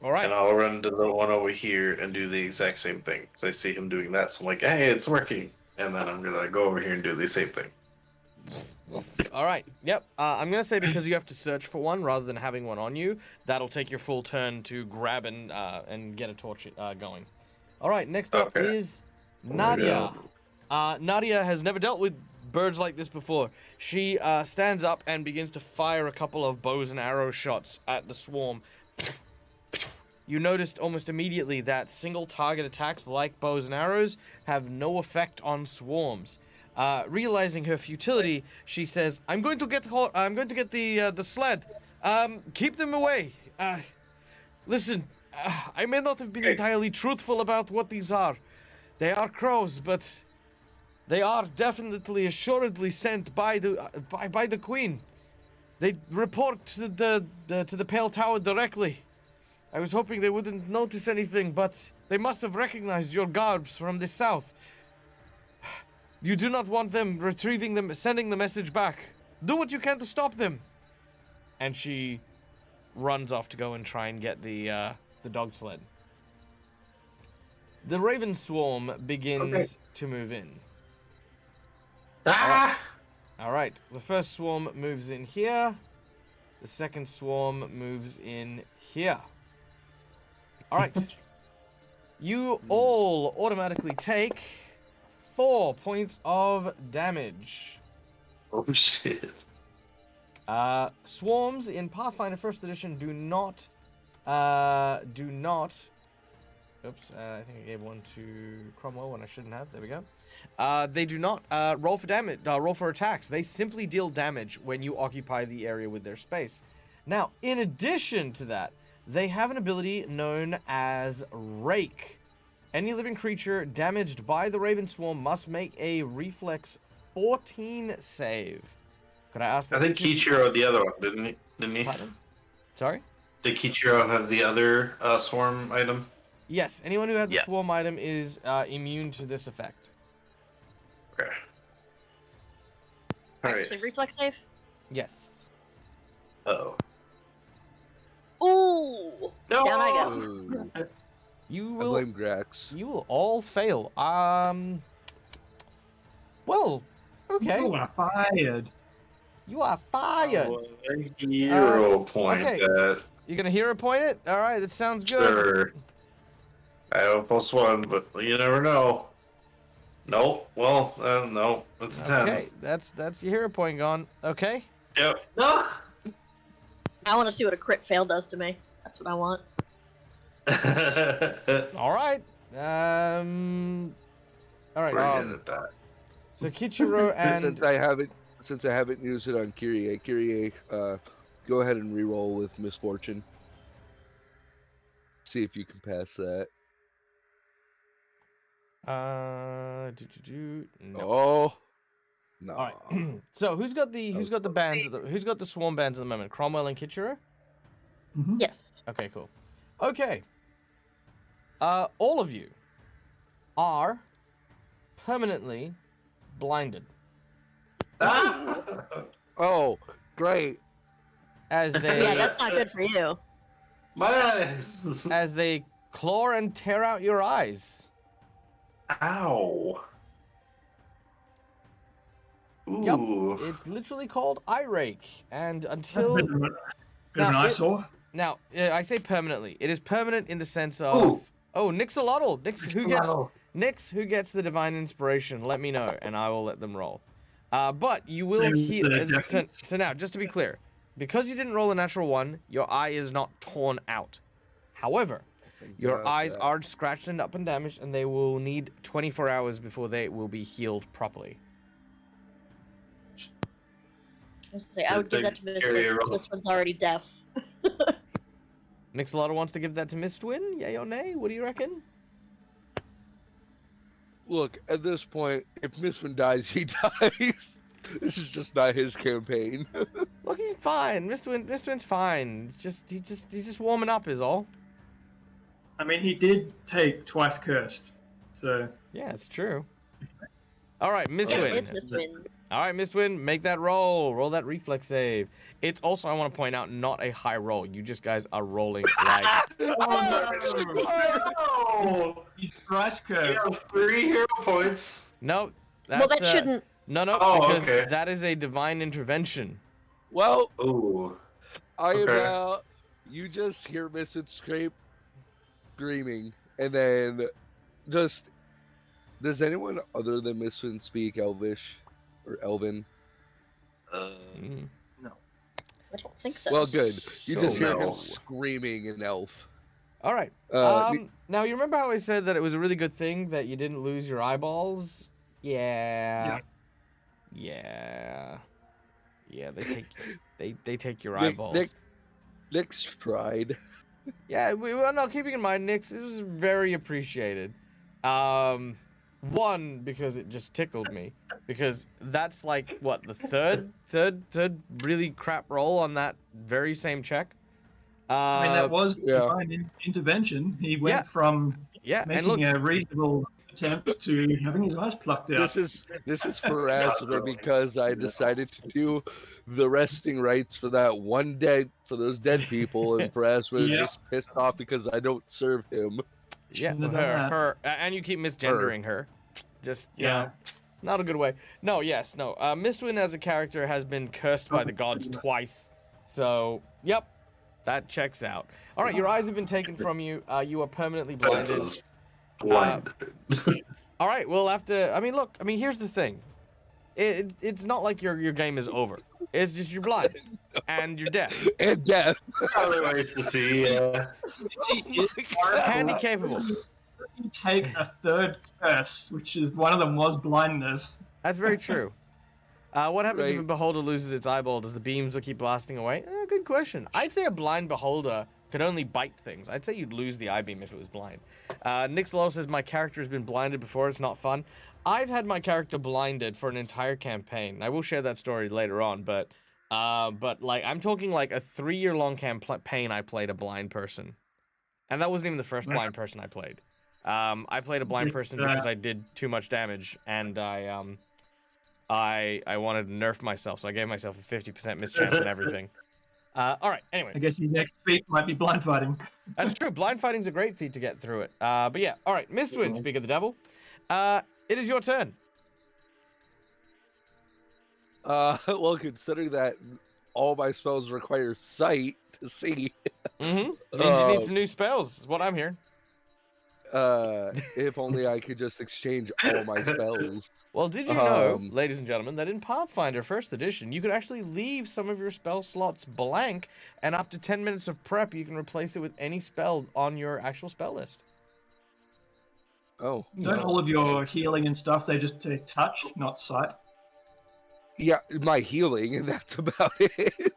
All right. And I'll run to the one over here and do the exact same thing. Because I see him doing that, so I'm like, hey, it's working. And then I'm gonna go over here and do the same thing. All right. Yep. I'm gonna say because you have to search for one rather than having one on you, that'll take your full turn to grab and get a torch going. All right. Next up is Nadia. Nadia has never dealt with birds like this before. She stands up and begins to fire a couple of bows and arrow shots at the swarm. You noticed almost immediately that single target attacks like bows and arrows have no effect on swarms. Realizing her futility, she says, "I'm going to get the sled. Keep them away. Listen, I may not have been entirely truthful about what these are. They are crows, but they are definitely, assuredly sent by the queen. They report to the Pale Tower directly. I was hoping they wouldn't notice anything, but they must have recognized your garbs from the south. You do not want them retrieving them, sending the message back. Do what you can to stop them." And she runs off to go and try and get the dog sled. The raven swarm begins to move in. All right. The first swarm moves in here. The second swarm moves in here. All right. You all automatically take 4 points of damage. Oh shit. Swarms in Pathfinder First Edition do not. Oops, I think I gave one to Cromwell when I shouldn't have. There we go. They do not roll for damage. Roll for attacks. They simply deal damage when you occupy the area with their space. Now, in addition to that, they have an ability known as Rake. Any living creature damaged by the Raven Swarm must make a Reflex 14 save. Could I ask that? I think Kichiro had the other one, didn't he? Pardon? Sorry? Did Kichiro have the other swarm item? Yes, anyone who had the swarm item is immune to this effect. Okay. Alright. Actually, reflex save. Yes. Uh-oh. Ooh! No! Down I go. Ooh, You I will. blame Grax. You will all fail. Well, okay. You are fired. You are fired. Hero point okay. that. You're gonna hero point it? All right, that sounds good. Sure. I have a +1, but you never know. Nope. Well, no. That's a 10. Okay, that's your hero point gone. Okay. Yep. No. I want to see what a crit fail does to me. That's what I want. All right. All right. We're So, good at that. so Kichiro and since I haven't used it on Kyrie, go ahead and reroll with misfortune. See if you can pass that. No. Oh, no. All right. So who's got the bands? Who's got the swarm bands at the moment? Cromwell and Kichiro. Mhm. Yes. Okay, cool. Okay. All of you are permanently blinded Oh, great. as they Yeah, that's not good for you. My eyes. as they claw and tear out your eyes. Ow. Yup, Ooh. it's literally called eye rake, and That's a until bit of an Now, eyesore. now I say permanently. It is permanent in the sense Ooh. of Nixolotl. Nix who gets the divine inspiration? Let me know, and I will let them roll. But you will Same with heal. the deafness. So now, just to be clear, because you didn't roll a natural one, your eye is not torn out. However, your eyes are scratched and up and damaged, and they will need 24 hours before they will be healed properly. I would give that to Miss Win since Miss Win's already deaf. Nixolotl wants to give that to Miss Twin? Yay or nay? What do you reckon? Look, at this point, if Mistwin dies, he dies. This is just not his campaign. Look, he's fine. Mr. Twin's fine. He's just warming up is all. I mean, he did take twice cursed, so Yeah, it's true. All right, Miss Yeah, Win. it's Miss Win. All right, Miss Win, make that roll. Roll that reflex save. It's also, I want to point out, not a high roll. You just guys are rolling like... Oh, he's twice you cursed. have 3 hero points. No, that's... Well, that shouldn't. No, Oh, because okay. that is a divine intervention. Well, Ooh. I am Okay. out. You just hear Mistwin screaming, and then just... Does anyone other than Mistwin speak Elvish? Or Elven? Mm. I don't think so. Well, good. You just hear no. him screaming in Elf. All right. Now, you remember how I said that it was a really good thing that you didn't lose your eyeballs? Yeah. Yeah, they take your eyeballs. Nick's tried. Yeah, well, no, keeping in mind, Nix, it was very appreciated. One, because it just tickled me. Because that's like, what, the third really crap roll on that very same check? I mean, that was yeah. divine intervention. He went Yeah. from Yeah, and making look, a reasonable attempt to having his eyes plucked out. This is for Asma because I decided to do the resting rites for those dead people, and for Asma is Yeah. just pissed off because I don't serve him. yeah, Shouldn't have done that. her, and you keep misgendering her. Just, you Yeah. know, not a good way. No, Mistwin as a character has been cursed by the gods twice. So, yep, that checks out. All right, your eyes have been taken from you. You are permanently blinded. That's blind. All right, we'll have to. I mean, look. I mean, here's the thing. It's not like your game is over. It's just you're blind and you're deaf, And death. Probably ways to see. handy capable. You take a third curse, which is one of them was blindness. That's very true. What happens if a Right. beholder loses its eyeball? Does the beams keep blasting away? Good question. I'd say a blind beholder could only bite things. I'd say you'd lose the eye beam if it was blind. Nix Low says, my character has been blinded before. It's not fun. I've had my character blinded for an entire campaign. I will share that story later on, but like I'm talking like a 3-year-long campaign I played a blind person. And that wasn't even the first blind person I played. I played a blind person because I did too much damage, and I wanted to nerf myself, so I gave myself a 50% mischance and everything. All right, anyway. I guess his next feat might be blind fighting. That's true. Blind fighting's a great feat to get through it. But yeah, all right, Mistwin, speak of the devil. It is your turn. Well, considering that all my spells require sight to see, Mm-hmm. Means you need some new spells, is what I'm hearing. if only I could just exchange all my spells. Well, did you know, Um, ladies and gentlemen, that in Pathfinder 1st Edition, you could actually leave some of your spell slots blank, and after 10 minutes of prep, you can replace it with any spell on your actual spell list. Oh. Don't no. all of your healing and stuff, they just take touch, not sight? Yeah, my healing, and that's about it.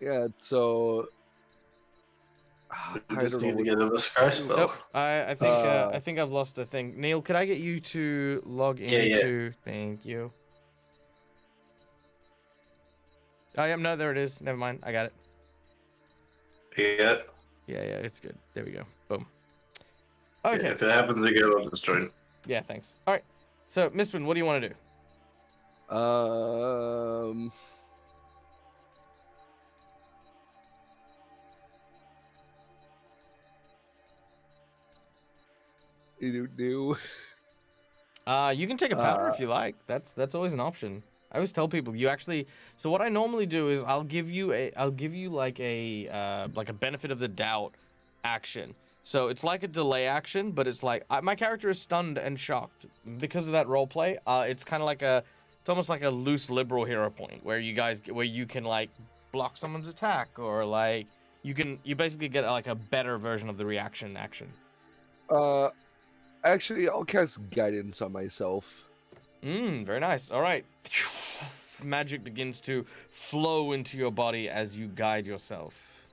Yeah, so We I just don't know need to what. get him a scry spell. Nope. I think I've lost a thing. Neil, could I get you to log Yeah. into? Thank you. Oh yeah, no, there it is. Never mind. I got it. Yeah. Yeah, it's good. There we go. Boom. Yeah, Okay. if it happens again, I'll just join. Yeah, thanks. All right. So, Mistwin, what do you want to do? New. You can take a powder if you like. That's always an option. I always tell people you actually. So what I normally do is I'll give you like a benefit of the doubt action. So it's like a delay action, but it's like my character is stunned and shocked because of that role play. It's kind of like it's almost like a loose liberal hero point where you can like block someone's attack or like you basically get like a better version of the reaction action. Actually, I'll cast guidance on myself. Very nice. All right. Magic begins to flow into your body as you guide yourself.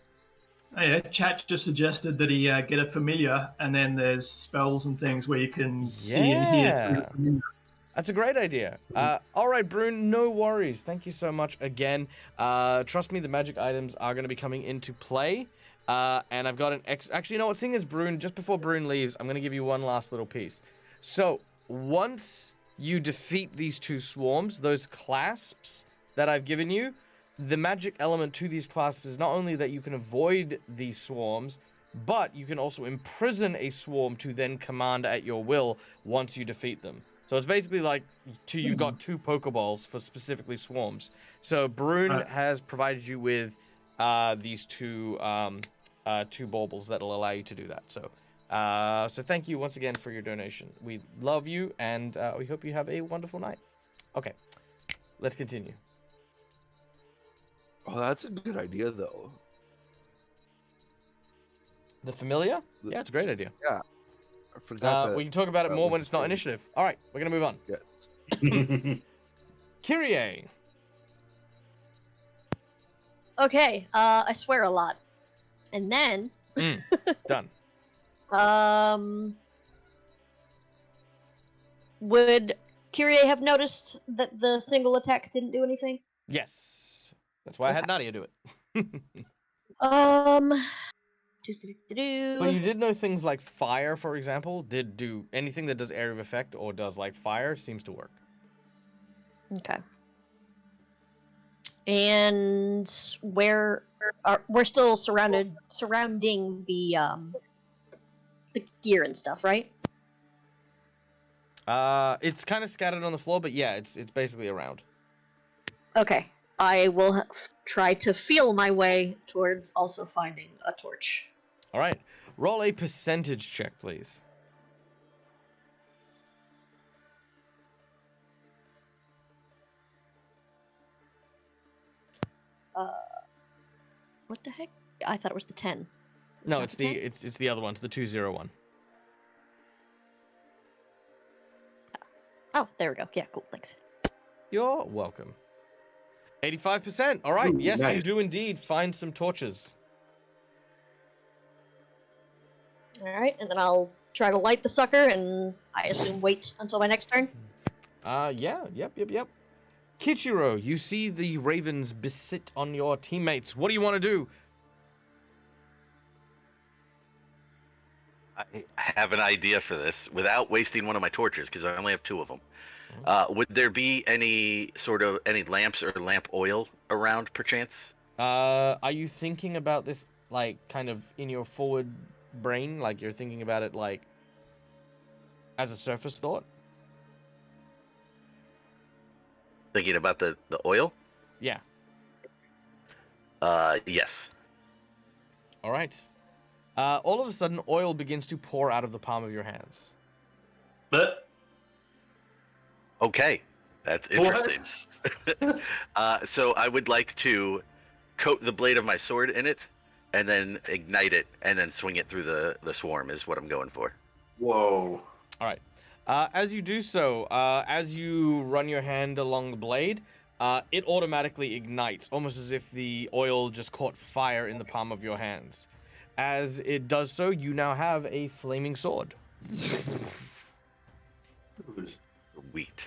Oh, yeah, chat just suggested that he get a familiar, and then there's spells and things where you can see and hear through the familiar. That's a great idea. All right, Brune, no worries. Thank you so much again. Trust me, the magic items are going to be coming into play. And I've got actually, you know what? Seeing as Brune, just before Brune leaves, I'm going to give you one last little piece. So, once you defeat these two swarms, those clasps that I've given you, the magic element to these clasps is not only that you can avoid these swarms, but you can also imprison a swarm to then command at your will once you defeat them. So it's basically like you've got two Pokeballs for specifically swarms. So Brune has provided you with these two baubles that'll allow you to do that. So thank you once again for your donation. We love you, and we hope you have a wonderful night. Okay, let's continue. Oh, that's a good idea, though. The familiar? Yeah, it's a great idea. Yeah, I forgot that. We can talk about it more when it's not initiative. All right, we're gonna move on. Yes. Kyrie. Okay, I swear a lot. And then... Done. Would Kyrie have noticed that the single attack didn't do anything? Yes. That's why I had Nadia do it. But you did know things like fire, for example, did do anything that does area of effect or does like fire seems to work. Okay. And we're still surrounding the gear and stuff, right? It's kind of scattered on the floor, but yeah, it's basically around. Okay. I will try to feel my way towards also finding a torch. All right. Roll a percentage check, please. What the heck? I thought it was the 10. No, it's the other one. It's the 201. Oh, there we go. Yeah, cool. Thanks. You're welcome. 85%. All right. Ooh, yes, nice. you do indeed find some torches. All right, and then I'll try to light the sucker, and I assume wait until my next turn. Yeah. Yep. Kichiro, you see the ravens besit on your teammates. What do you want to do? I have an idea for this without wasting one of my torches because I only have 2 of them. Would there be any lamps or lamp oil around, perchance? Are you thinking about this like kind of in your forward brain, like you're thinking about it like as a surface thought? Thinking about the oil? Yeah. Yes. All right. All of a sudden, oil begins to pour out of the palm of your hands. But Okay, that's interesting. So I would like to coat the blade of my sword in it, and then ignite it, and then swing it through the swarm is what I'm going for. Whoa. All right. As you do so, as you run your hand along the blade, it automatically ignites, almost as if the oil just caught fire in the palm of your hands. As it does so, you now have a flaming sword. Wheat.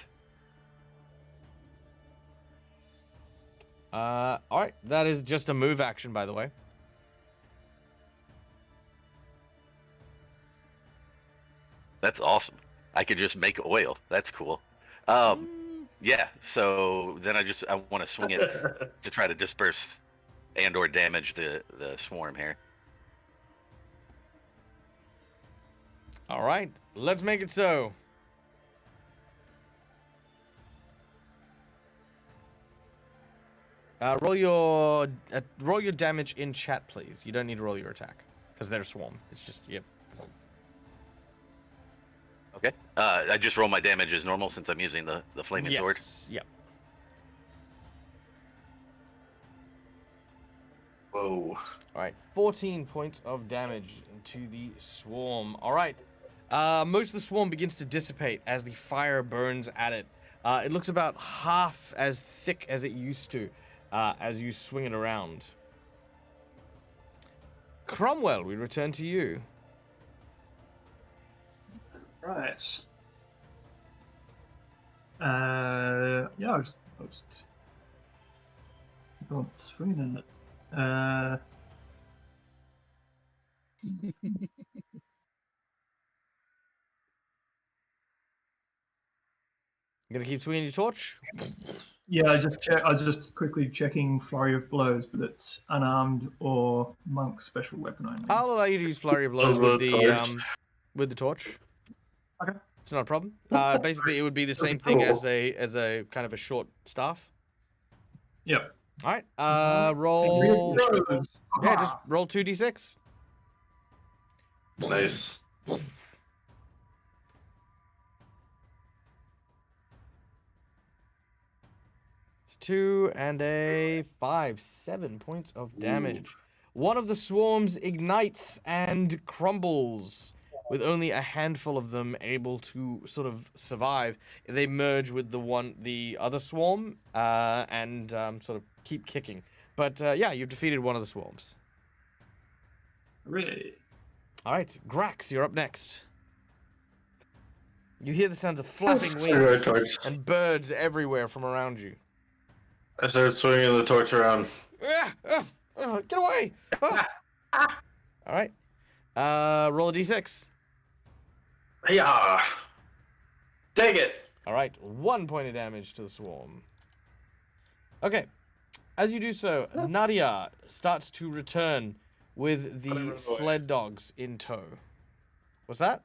All right. That is just a move action, by the way. That's awesome. I could just make oil. That's cool. Yeah. So then I want to swing it to try to disperse and/or damage the swarm here. All right. Let's make it so. Roll your damage in chat, please. You don't need to roll your attack because they're a swarm. It's just yep. Okay. I just roll my damage as normal since I'm using the flaming sword. Yep. Whoa. All right. 14 points of damage to the swarm. All right. Most of the swarm begins to dissipate as the fire burns at it. It looks about half as thick as it used to as you swing it around. Cromwell, we return to you. Right. Yeah, I'll just keep on swinging it. You gonna keep swinging your torch? Yeah, I just quickly checking flurry of blows, but it's unarmed or monk special weapon only. I'll allow you to use flurry of blows with the torch. Okay. It's not a problem. Basically, it would be the same That's thing cool. as a kind of a short staff. Yep. All right. Roll. Blows. Yeah, just roll 2d6. Nice. It's 2 and a 5. 7 points of damage. One of the swarms ignites and crumbles, with only a handful of them able to sort of survive. They merge with the other swarm, and sort of keep kicking. But yeah, you've defeated one of the swarms. Really? All right, Grax, you're up next. You hear the sounds of flapping Sorry, wings torch. and birds everywhere from around you. I started swinging the torch around. Get away! Ah. All right. Roll a d6. Yeah. Dang it. All right, 1 point of damage to the swarm. Okay. As you do so, Nadia starts to return with the sled dogs in tow. What's that?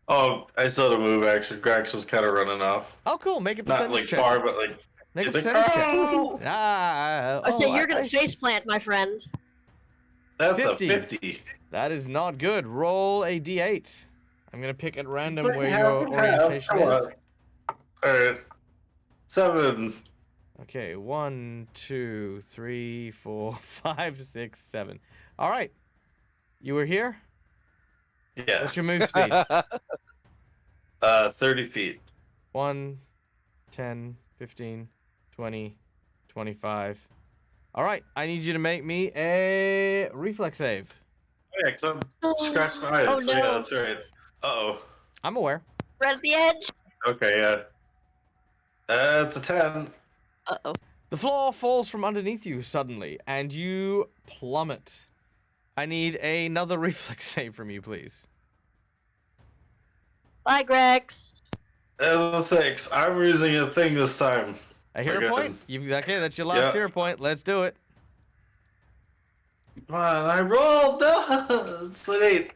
Oh, I saw the move action. Grax was kind of running off. Oh, cool. Make a Not percentage like check. far, but like. Make a it's like, percentage check. "Oh!" I say you're gonna faceplant, my friend. That's 50. a 50. That is not good. Roll a d8. I'm going to pick at random like where half your and half. orientation Come is. on. Alright. 7. Okay, 1, 2, 3, 4, 5, 6, 7. All right. You were here? Yeah. What's your move speed? 30 feet. 1, 10, 15, 20, 25. All right. I need you to make me a reflex save. Yeah, because I'm scratched my eyes. Oh, So no. yeah, that's right. Uh-oh. I'm aware. Right at the edge. Okay, yeah. It's a 10. Uh-oh. The floor falls from underneath you suddenly, and you plummet. I need another reflex save from you, please. Bye, Grex. That's a 6. I'm using a thing this time. A hero Okay. point? Okay, that's your last Yeah. hero point. Let's do it. Come on, I rolled! No! It's an 8.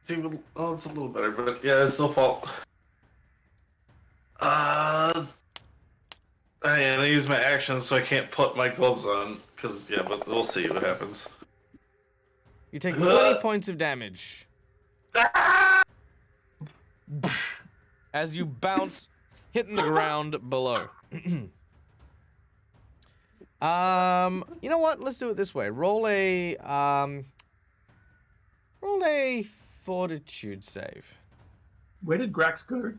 It's even, oh, it's a little better, but yeah, it's still fault. I use my action so I can't put my gloves on. Because, yeah, but we'll see what happens. You take 20 points of damage as you bounce, hitting the ground below. You know what? Let's do it this way. Roll a fortitude save. Where did Grax go?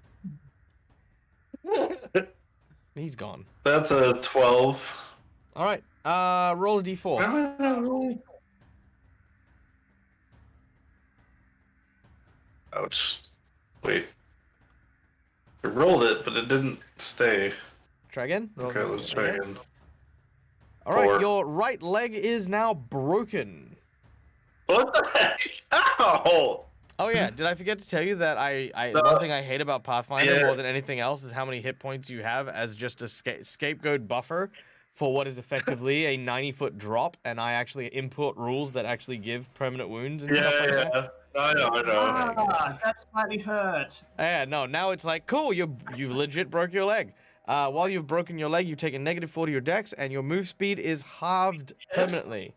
He's gone. That's a 12. All right. Roll a d4. Ouch. Wait. I rolled it, but it didn't stay. Try again. Roll Okay, let's try again. All right. 4. Your right leg is now broken. What the heck? Ow! Oh yeah, did I forget to tell you that No. one thing I hate about Pathfinder Yeah. more than anything else is how many hit points you have as just a scapegoat buffer for what is effectively a 90-foot drop, and I actually import rules that actually give permanent wounds and stuff like that. Yeah. I know. Ah, that slightly hurt. Yeah, no, now it's like, cool, you've legit broke your leg. While you've broken your leg, you take a -4 to your dex, and your move speed is halved permanently.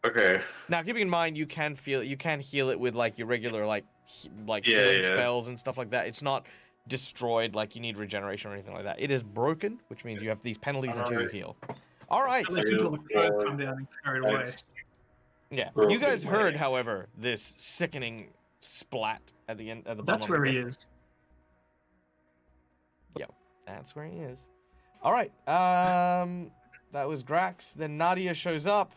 Okay. Now, keeping in mind, you can heal it with like your regular Yeah, healing yeah. spells and stuff like that. It's not destroyed like you need regeneration or anything like that. It is broken, which means you have these penalties until you heal. All right. At least until the cold come down and carry it away. Yeah. You Broken guys heard, leg. however, this sickening splat at the end at the bottom. That's of where the he cliff. is. That's where he is. All right. That was Grax. Then Nadia shows up.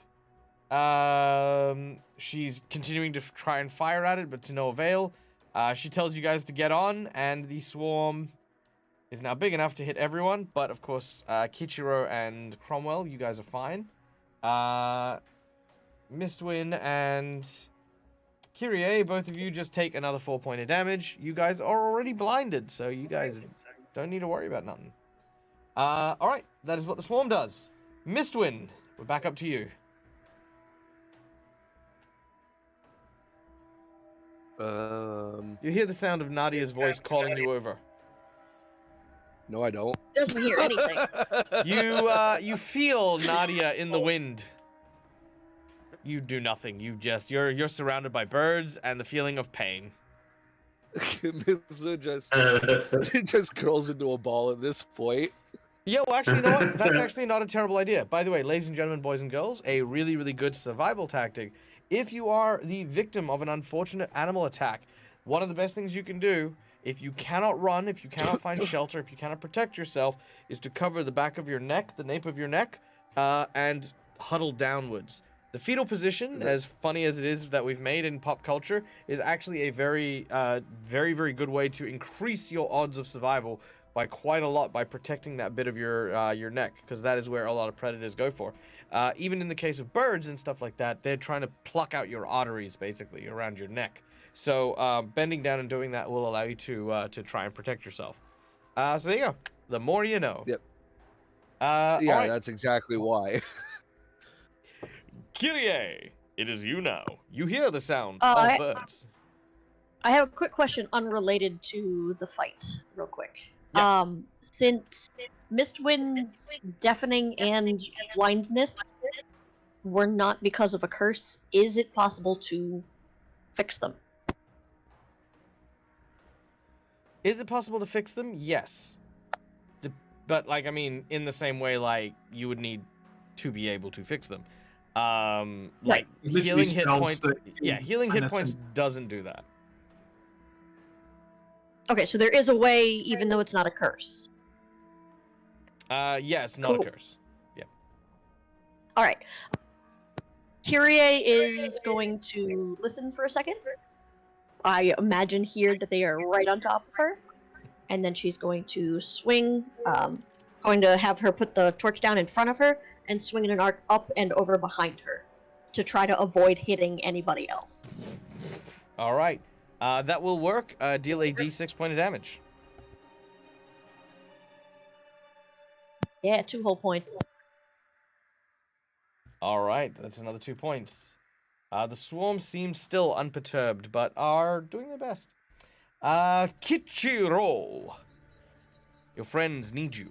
She's continuing to try and fire at it, but to no avail. She tells you guys to get on, and the swarm is now big enough to hit everyone. But of course, Kichiro and Cromwell, you guys are fine. Mistwin and Kyrie, both of you just take another 4 points of damage. You guys are already blinded, so you guys don't need to worry about nothing. All right, that is what the swarm does. Mistwin, we're back up to you. You hear the sound of Nadia's voice calling you over. No, I don't. Doesn't hear anything. You feel Nadia in the wind. You do nothing. You're surrounded by birds and the feeling of pain. Misa just curls into a ball at this point. Yeah, well, actually, you know what? That's actually not a terrible idea. By the way, ladies and gentlemen, boys and girls, a really, really good survival tactic. If you are the victim of an unfortunate animal attack, one of the best things you can do, if you cannot run, if you cannot find shelter, if you cannot protect yourself, is to cover the back of your neck, the nape of your neck, and huddle downwards. The fetal position, as funny as it is that we've made in pop culture, is actually a very, very good way to increase your odds of survival by quite a lot by protecting that bit of your neck, because that is where a lot of predators go for. Even in the case of birds and stuff like that, they're trying to pluck out your arteries, basically, around your neck. So bending down and doing that will allow you to try and protect yourself. So there you go. The more you know. Yep. All Yeah, right. that's exactly why. Kyrie, it is you now. You hear the sound I- of birds. I have a quick question unrelated to the fight, real quick. Yeah. Since Mistwind's deafening and blindness were not because of a curse, is it possible to fix them? Is it possible to fix them? Yes. But, like, I mean, in the same way, like, you would need to be able to fix them. Like, Literally healing hit spells points... that Yeah, healing hit unnecessary. points doesn't do that. Okay, so there is a way, even though it's not a curse. Yeah, it's not Cool. a curse. All right. Kyrie is going to listen for a second. I imagine here that they are right on top of her. And then she's going to swing, going to have her put the torch down in front of her and swing in an arc up and over behind her to try to avoid hitting anybody else. All right. That will work. Deal a d6 point of damage. Yeah, 2 whole points. All right, that's another 2 points. The swarm seems still unperturbed, but are doing their best. Kichiro, your friends need you.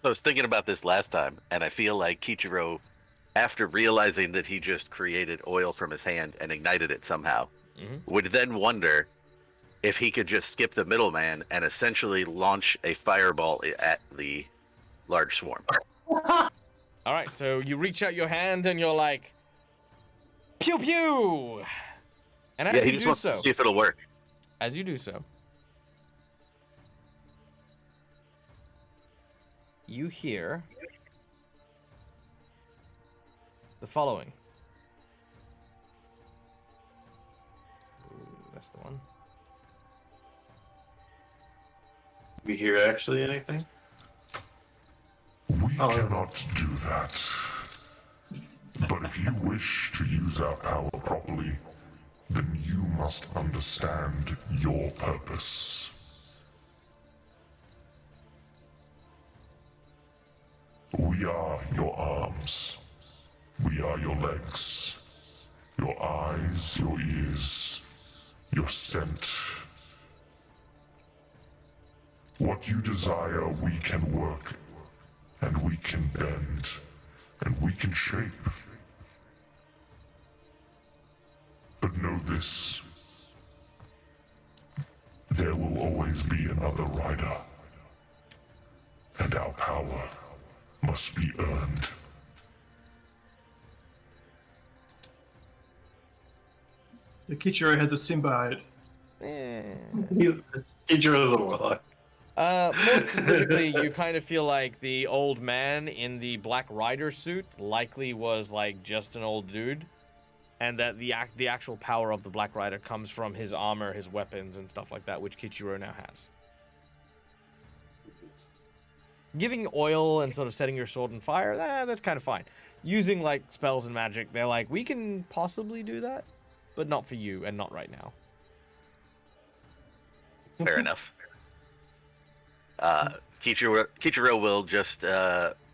I was thinking about this last time, and I feel like Kichiro, after realizing that he just created oil from his hand and ignited it somehow, Mhm. would then wonder if he could just skip the middleman and essentially launch a fireball at the large swarm. All right, so you reach out your hand and you're like, pew pew. And as Yeah, he you just do wants so, to see if it'll work. as you do so, you hear the following. Ooh, that's the one. We hear actually anything? We Oh, cannot do that. But if you wish to use our power properly, then you must understand your purpose. We are your arms. We are your legs. Your eyes, your ears, your scent. What you desire, we can work, and we can bend, and we can shape. But know this. There will always be another rider. And our power must be earned. The Kichiro has a symbiote. Ichiro's a warlock. More specifically, you kind of feel like the old man in the Black Rider suit likely was like just an old dude, and that the actual power of the Black Rider comes from his armor, his weapons, and stuff like that, which Kichiro now has. Giving oil and sort of setting your sword on fire, that's kind of fine. Using like spells and magic, they're like, we can possibly do that, but not for you and not right now. Fair enough. Kichiro will just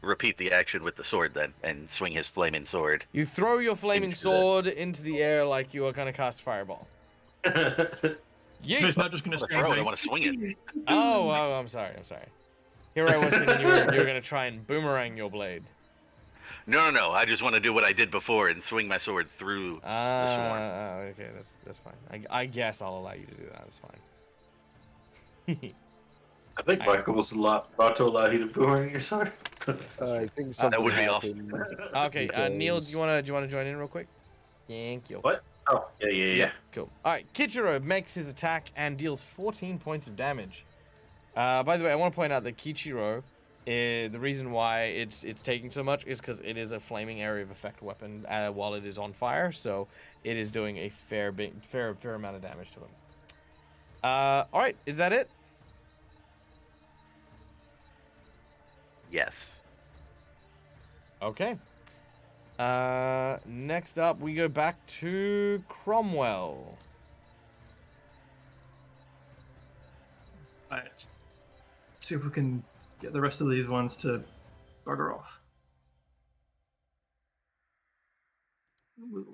repeat the action with the sword then, and swing his flaming sword. You throw your flaming Into sword into the air like you are going to cast fireball. So Yeet! it's not just going to I stand there. want to swing it. Oh, I'm sorry. Here I was thinking you were going to try and boomerang your blade. No. I just want to do what I did before and swing my sword through the swarm. Okay, that's fine. I guess I'll allow you to do that. That's fine. I think Michael was about to allow you to boomerang your sword. I think something would be happened Okay, Neil, do because- you want to join in real quick? Thank you. What? Oh, yeah. Cool. All right, Kichiro makes his attack and deals 14 points of damage. By the way, I want to point out that Kichiro, the reason why it's taking so much is because it is a flaming area of effect weapon while it is on fire, so it is doing a fair amount of damage to him. All right, is that it? Yes. Okay. Next up, we go back to Cromwell. Right. Let's see if we can get the rest of these ones to bugger off. We'll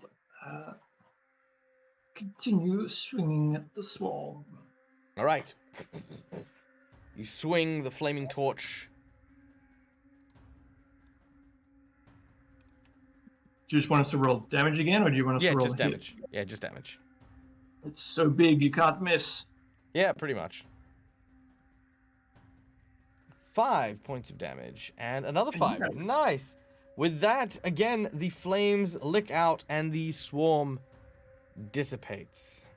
continue swinging at the swarm. All right. You swing the flaming torch. Do you just want us to roll damage again, or do you want us Yeah, to roll just a hit? damage. Yeah, just damage. It's so big you can't miss. Yeah, pretty much. 5 points of damage and another 5. Nice. With that, again, the flames lick out and the swarm dissipates.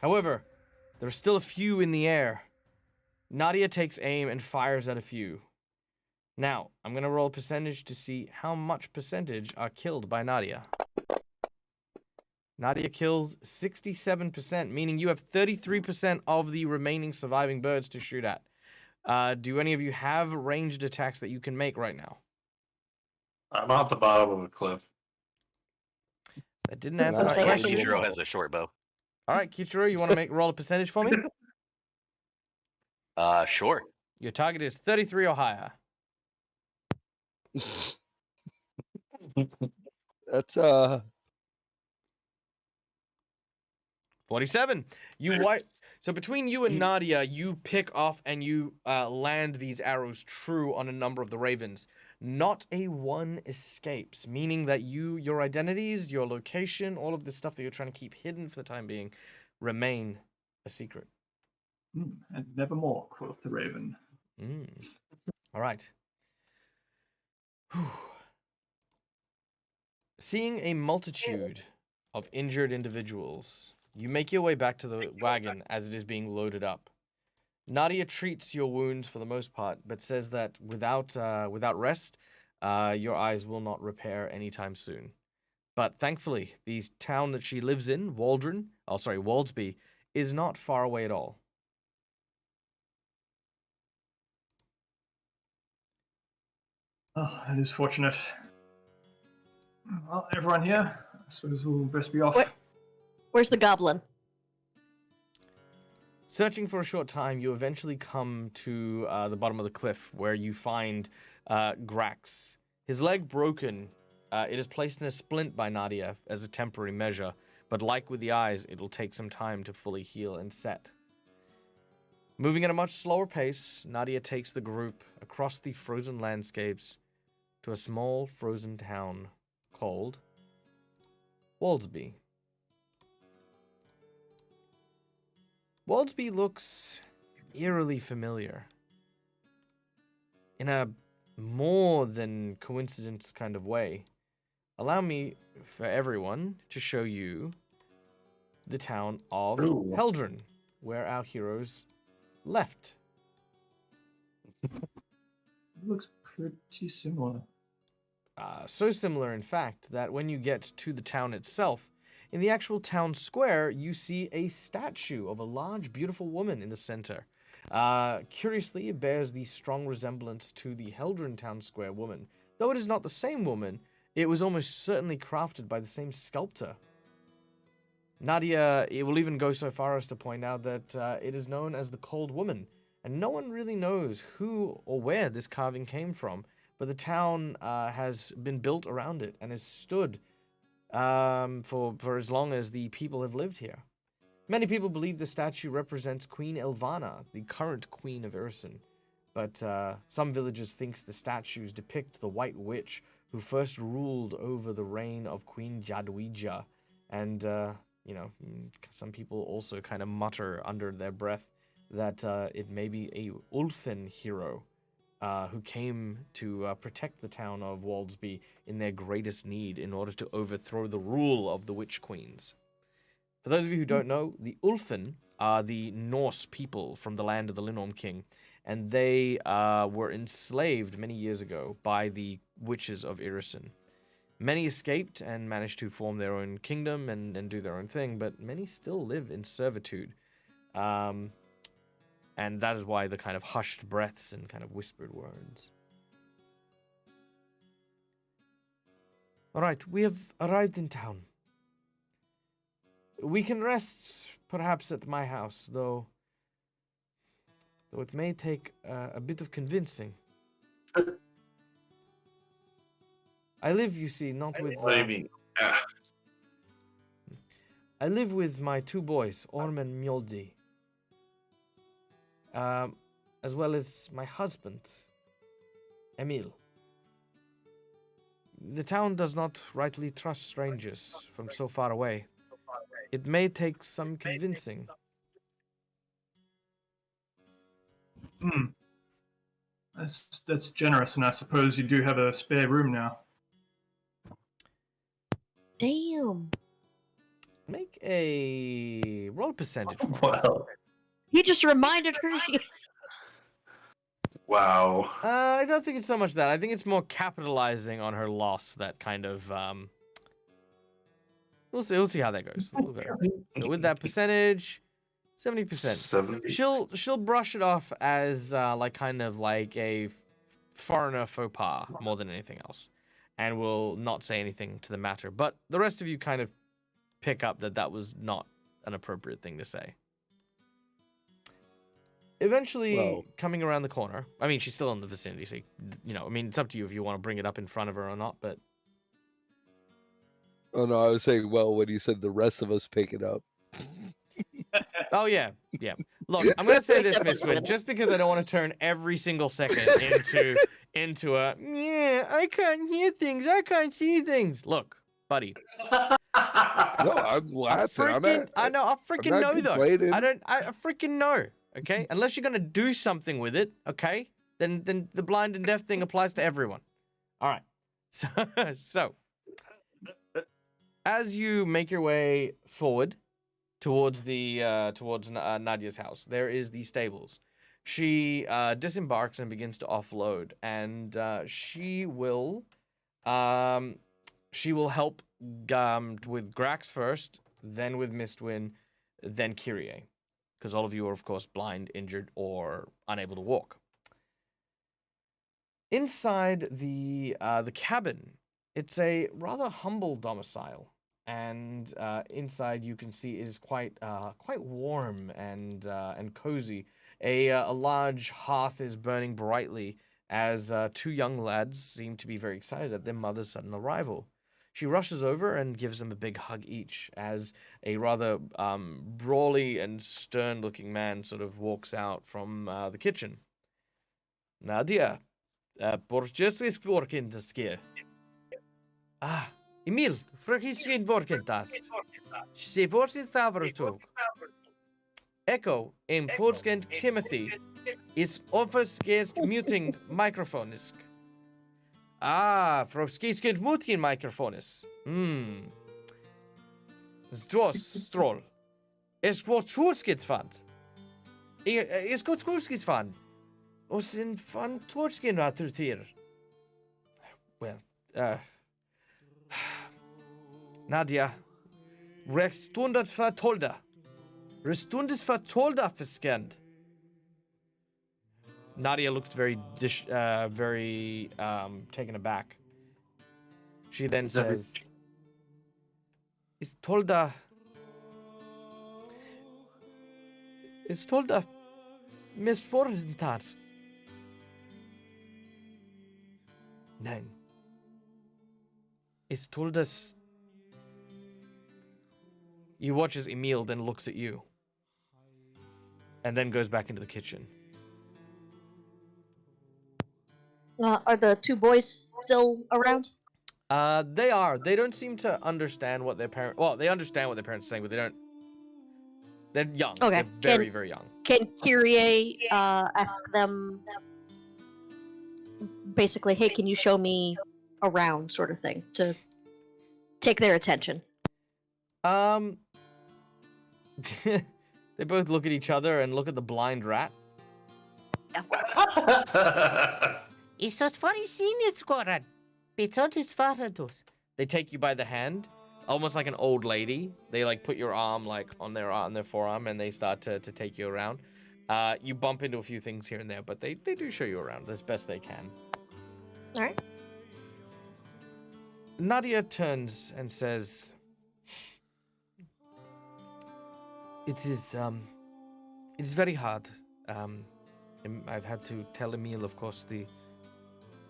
However, there are still a few in the air. Nadia takes aim and fires at a few. Now, I'm going to roll a percentage to see how much percentage are killed by Nadia. Nadia kills 67%, meaning you have 33% of the remaining surviving birds to shoot at. Do any of you have ranged attacks that you can make right now? I'm at the bottom of a cliff. That didn't answer I'm my saying I question. can- Kichiro has a short bow. All right, Kichiro, you want to roll a percentage for me? Sure. Your target is 33 or higher. That's 47. You wipe. So between you and Nadia, you pick off and you land these arrows true on a number of the ravens. Not a one escapes, meaning that your identities, your location, all of the stuff that you're trying to keep hidden for the time being, remain a secret. And nevermore, quoth the raven. All right. Whew. Seeing a multitude of injured individuals, you make your way back to the wagon as it is being loaded up. Nadia treats your wounds for the most part, but says that without rest, your eyes will not repair anytime soon. But thankfully, the town that she lives in, Waldsby, is not far away at all. Oh, that is fortunate. Well, everyone here, I suppose we'll best be off. Where's the goblin? Searching for a short time, you eventually come to the bottom of the cliff where you find Grax. His leg broken. It is placed in a splint by Nadia as a temporary measure, but like with the eyes, it will take some time to fully heal and set. Moving at a much slower pace, Nadia takes the group across the frozen landscapes to a small frozen town called Waldsby. Waldsby looks eerily familiar in a more than coincidence kind of way. Allow me, for everyone, to show you the town of Heldren, where our heroes left. It looks pretty similar. So similar, in fact, that when you get to the town itself, in the actual town square, you see a statue of a large, beautiful woman in the center. Curiously, it bears the strong resemblance to the Heldren town square woman. Though it is not the same woman, it was almost certainly crafted by the same sculptor. Nadia, it will even go so far as to point out that it is known as the Cold Woman, and no one really knows who or where this carving came from, but the town has been built around it and has stood for as long as the people have lived here. Many people believe the statue represents Queen Elvana, the current queen of Irrisen, but some villagers think the statues depict the White Witch who first ruled over the reign of Queen Jadwija, and some people also kind of mutter under their breath that it may be a Ulfin hero who came to protect the town of Waldsby in their greatest need in order to overthrow the rule of the Witch Queens. For those of you who don't know, the Ulfin are the Norse people from the land of the Linorm King, and they were enslaved many years ago by the witches of Irrisen. Many escaped and managed to form their own kingdom and do their own thing, but many still live in servitude. And that is why the kind of hushed breaths and kind of whispered words. All right, we have arrived in town. We can rest, perhaps, at my house, though it may take a bit of convincing. I live, you see, not with... I live with my two boys, Orm and Mjoldi. As well as my husband, Emil. The town does not rightly trust strangers from so far away. It may take some convincing. That's generous, and I suppose you do have a spare room now. Damn. Make a roll percentage for me. Wow. You just reminded her she was... Wow. I don't think it's so much that. I think it's more capitalizing on her loss that kind of... We'll see how that goes. So with that percentage, 70%. 70. She'll brush it off as kind of like a foreigner faux pas more than anything else, and will not say anything to the matter. But the rest of you kind of pick up that was not an appropriate thing to say. Eventually, coming around the corner, I mean, she's still in the vicinity, so it's up to you if you want to bring it up in front of her or not. But oh no, I was saying, when you said the rest of us pick it up. Oh, yeah. Look, I'm going to say this, Miss Wynn, just because I don't want to turn every single second into a, I can't hear things, I can't see things. Look, buddy. No, I'm laughing. I know, I freaking know, though. I freaking know. Okay, unless you're gonna do something with it. Okay, then the blind and deaf thing applies to everyone. All right. So as you make your way forward towards Nadia's house, there is the stables. She disembarks and begins to offload, and she will help with Grax first, then with Mistwin, then Kyrie, because all of you are of course blind, injured, or unable to walk. Inside the cabin, it's a rather humble domicile, and inside you can see is quite warm and cozy. A large hearth is burning brightly as two young lads seem to be very excited at their mother's sudden arrival. She rushes over and gives them a big hug each as a rather brawly and stern-looking man sort of walks out from the kitchen. Nadia, porches vorken te ske. Ah, Emil, fragis vorken tast. Se vorsin thavertog. Echo, in Forskent Timothy, is overskens muting microphonesk. Ah, Froskiskent muting microphones. Stroll. Es wordt Forskent van. Is goed Forskent van. Os in van Torsken natuurlijk. Well, Nadia, restundat vertolda. Restundes vertolda verskend. Nadia looks very taken aback. She then says, Is tolda misfortunat. Nein. Is toldas. You watch as Emil then looks at you. And then goes back into the kitchen. Are the two boys still around? They are. They don't seem to understand what their parents. Well, they understand what their parents are saying, but they don't. They're young. Okay. They're very, very young. Can Kyrie ask them basically, hey, can you show me around, sort of thing, to take their attention? They both look at each other and look at the blind rat. Is that funny scene it's got? They take you by the hand, almost like an old lady. They like put your arm like on their forearm and they start to take you around. You bump into a few things here and there, but they do show you around as best they can. All right. Nadia turns and says, It is very hard. I've had to tell Emil, of course, the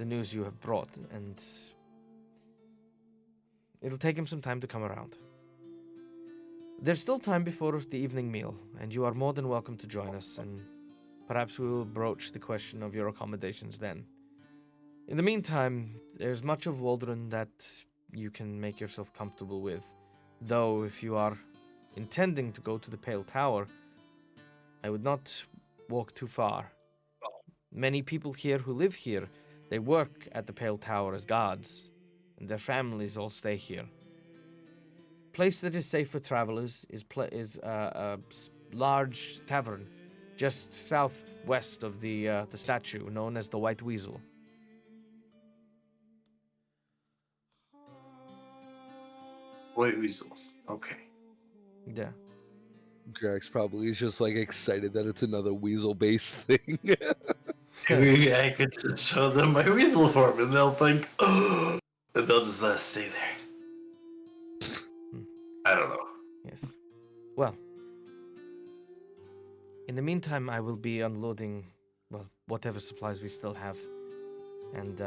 news you have brought, and it'll take him some time to come around. There's still time before the evening meal, and you are more than welcome to join us, and perhaps we will broach the question of your accommodations then. In the meantime, there's much of Waldron that you can make yourself comfortable with, though if you are intending to go to the Pale Tower, I would not walk too far. Many people here who live here, they work at the Pale Tower as guards, and their families all stay here. Place that is safe for travelers is a large tavern just southwest of the statue known as the White Weasel. White Weasel. Okay. Yeah. Grax probably is just like excited that it's another weasel-based thing. Maybe I could just show them my weasel form and they'll think, oh, and they'll just let us stay there. I don't know. Yes. Well, in the meantime, I will be unloading, well, whatever supplies we still have. And,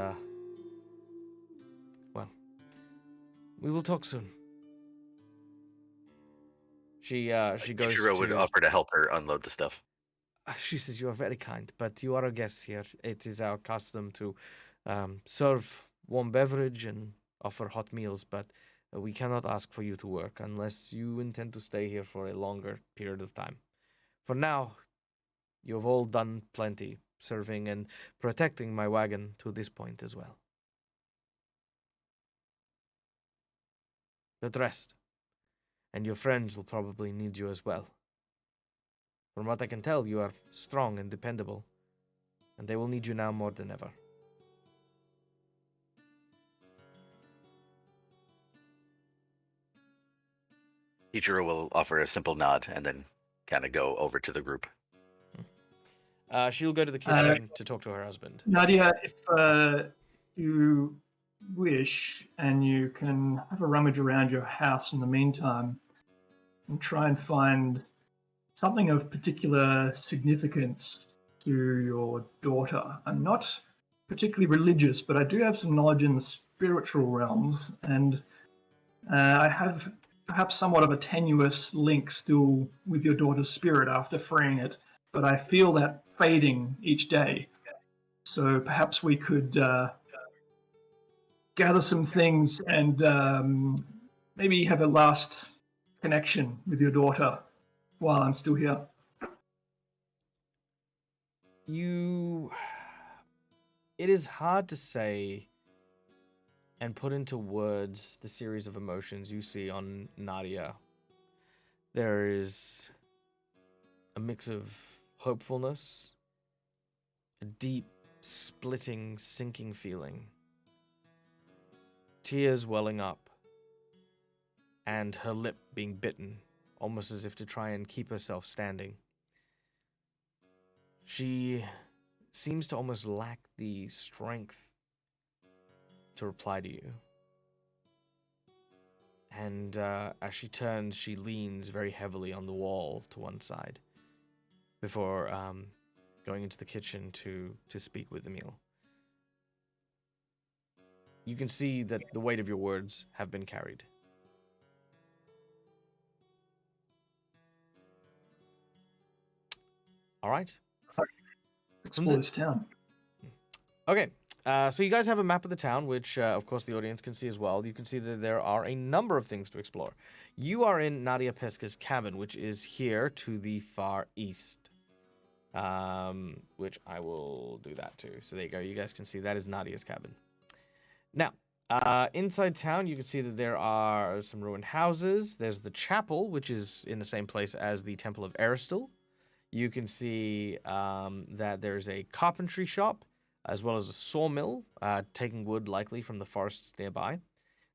well, we will talk soon. She goes Ichiro would offer to help her unload the stuff. She says, you are very kind, but you are a guest here. It is our custom to serve warm beverage and offer hot meals, but we cannot ask for you to work unless you intend to stay here for a longer period of time. For now, You have all done plenty, serving and protecting my wagon to this point as well. But rest, and your friends will probably need you as well. From what I can tell, you are strong and dependable, and they will need you now more than ever. Teacher will offer a simple nod and then kind of go over to the group. She'll go to the kitchen to talk to her husband. Nadia, if you wish, and you can have a rummage around your house in the meantime, and try and find something of particular significance to your daughter. I'm not particularly religious, but I do have some knowledge in the spiritual realms, and I have perhaps somewhat of a tenuous link still with your daughter's spirit after freeing it, but I feel that fading each day. So perhaps we could gather some things and maybe have a last connection with your daughter while I'm still here. It is hard to say and put into words the series of emotions you see on Nadia. There is a mix of hopefulness, a deep, splitting, sinking feeling, tears welling up, and her lip being bitten, almost as if to try and keep herself standing. She seems to almost lack the strength to reply to you. And as she turns, she leans very heavily on the wall to one side before going into the kitchen to speak with Emil. You can see that the weight of your words have been carried. All right. Explore this town. Okay. So you guys have a map of the town, which, of course, the audience can see as well. You can see that there are a number of things to explore. You are in Nadia Pesca's cabin, which is here to the far east. Which I will do that too. So there you go. You guys can see that is Nadia's cabin. Now, inside town, you can see that there are some ruined houses. There's the chapel, which is in the same place as the Temple of Aristil. You can see that there's a carpentry shop, as well as a sawmill, taking wood likely from the forests nearby.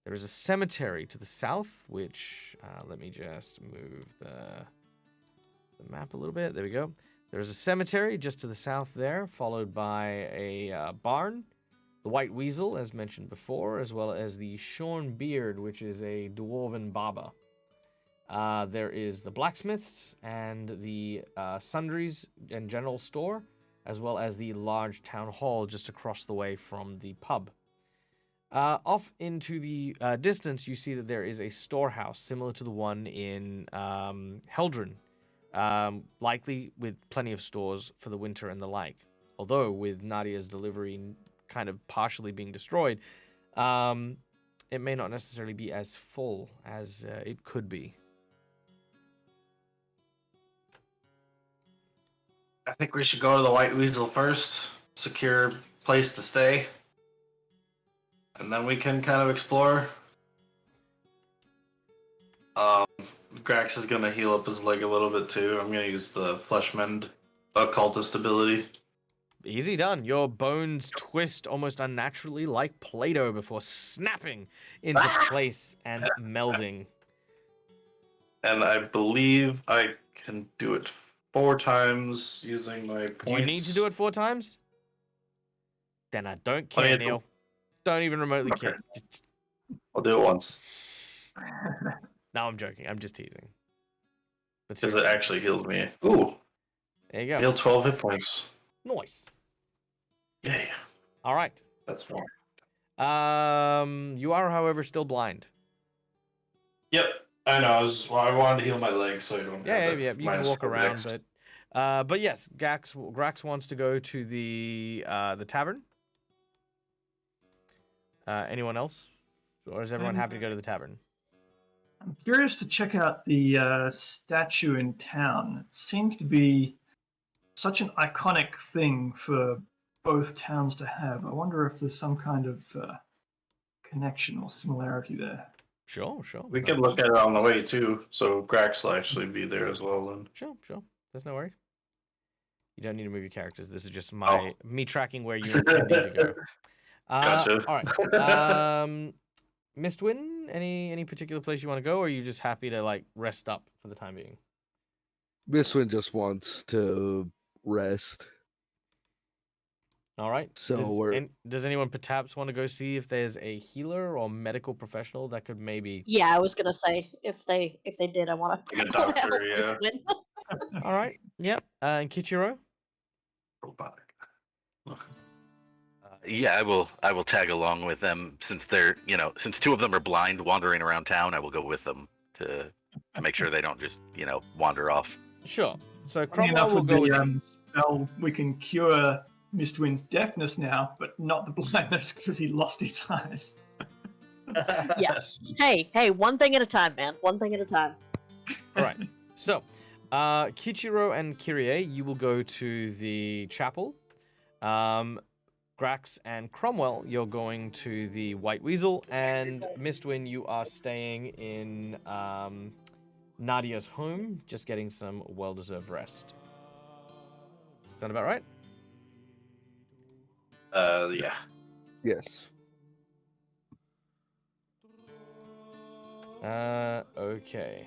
There is a cemetery to the south, which, let me just move the map a little bit. There we go. There's a cemetery just to the south there, followed by a barn, the White Weasel, as mentioned before, as well as the Shorn Beard, which is a dwarven baba. There is the blacksmith and the sundries and general store, as well as the large town hall just across the way from the pub. Off into the distance, you see that there is a storehouse similar to the one in Heldren, likely with plenty of stores for the winter and the like. Although with Nadia's delivery kind of partially being destroyed, it may not necessarily be as full as it could be. I think we should go to the White Weasel first, secure place to stay, and then we can kind of explore. Grax is gonna heal up his leg a little bit too. I'm gonna use the Fleshmend occultist ability. Easy done. Your bones twist almost unnaturally like Play-Doh before snapping into place and melding. And I believe I can do it 4 times using my points. Do you need to do it 4 times? Then I don't care, Neil. Don't even remotely care. I'll do it once. No, I'm joking. I'm just teasing. Because it actually healed me. Ooh. There you go. Healed 12 hit points. Nice. Yay. All right. That's more. You are, however, still blind. Yep. I know. I wanted to heal my leg so I don't. Yeah. You can walk around, but yes, Grax wants to go to the tavern. Anyone else, or is everyone happy to go to the tavern? I'm curious to check out the statue in town. It seems to be such an iconic thing for both towns to have. I wonder if there's some kind of connection or similarity there. Sure. We no could look at it on the way too, so Grax will actually be there as well. Then Sure. There's no worry. You don't need to move your characters. This is just me tracking where you need to go. Gotcha. All right. Mistwin, any particular place you want to go, or are you just happy to like rest up for the time being? Mistwin just wants to rest. All right. So does anyone perhaps want to go see if there's a healer or medical professional that could maybe? Yeah, I was gonna say if they did, I want to Like a doctor, help this yeah. win. All right. Yep. And Kichiro. robotic. Yeah, I will tag along with them since they're since two of them are blind wandering around town. I will go with them to make sure they don't just wander off. Sure. So Funny Cromwell enough, will with go with the you. spell, we can cure Mistwin's deafness now, but not the blindness because he lost his eyes. Yes. Hey, one thing at a time, man. One thing at a time. All right. So, Kichiro and Kyrie, you will go to the chapel. Grax and Cromwell, you're going to the White Weasel, and Mistwin, you are staying in Nadia's home, just getting some well-deserved rest. Sound about right? Yeah. yes. Okay.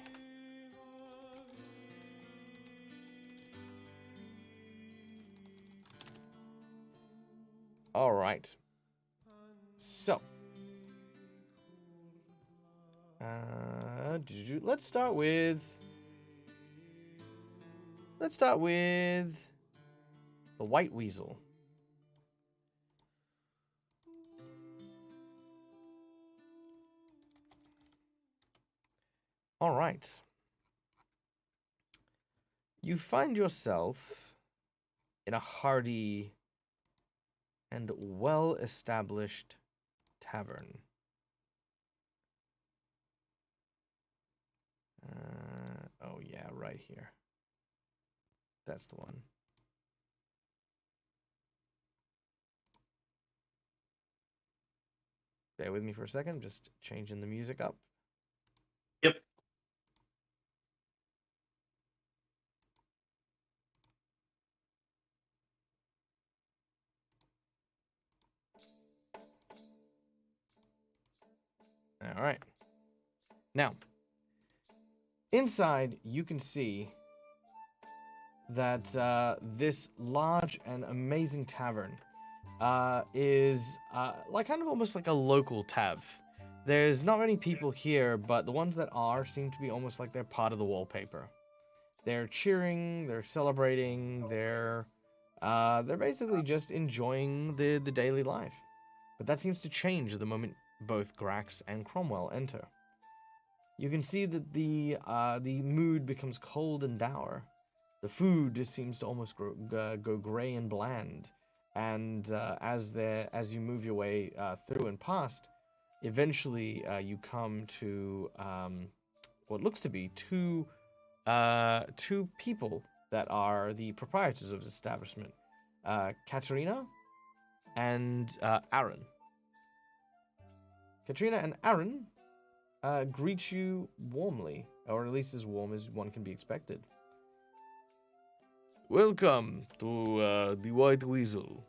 All right. So, let's start with the White Weasel. All right. You find yourself in a hardy and well-established tavern. Oh yeah, right here. That's the one. Bear with me for a second, just changing the music up. Yep. All right. Now, inside you can see that this large and amazing tavern is like kind of almost like a local tav. There's not many people here, but the ones that are seem to be almost like they're part of the wallpaper. They're cheering, they're celebrating, they're basically just enjoying the daily life. But that seems to change the moment both Grax and Cromwell enter. You can see that the mood becomes cold and dour. The food just seems to almost go gray and bland. And as you move your way through and past, eventually you come to what looks to be two people that are the proprietors of the establishment, Katerina and Aaron. Katrina and Aaron greet you warmly, or at least as warm as one can be expected. Welcome to the White Weasel.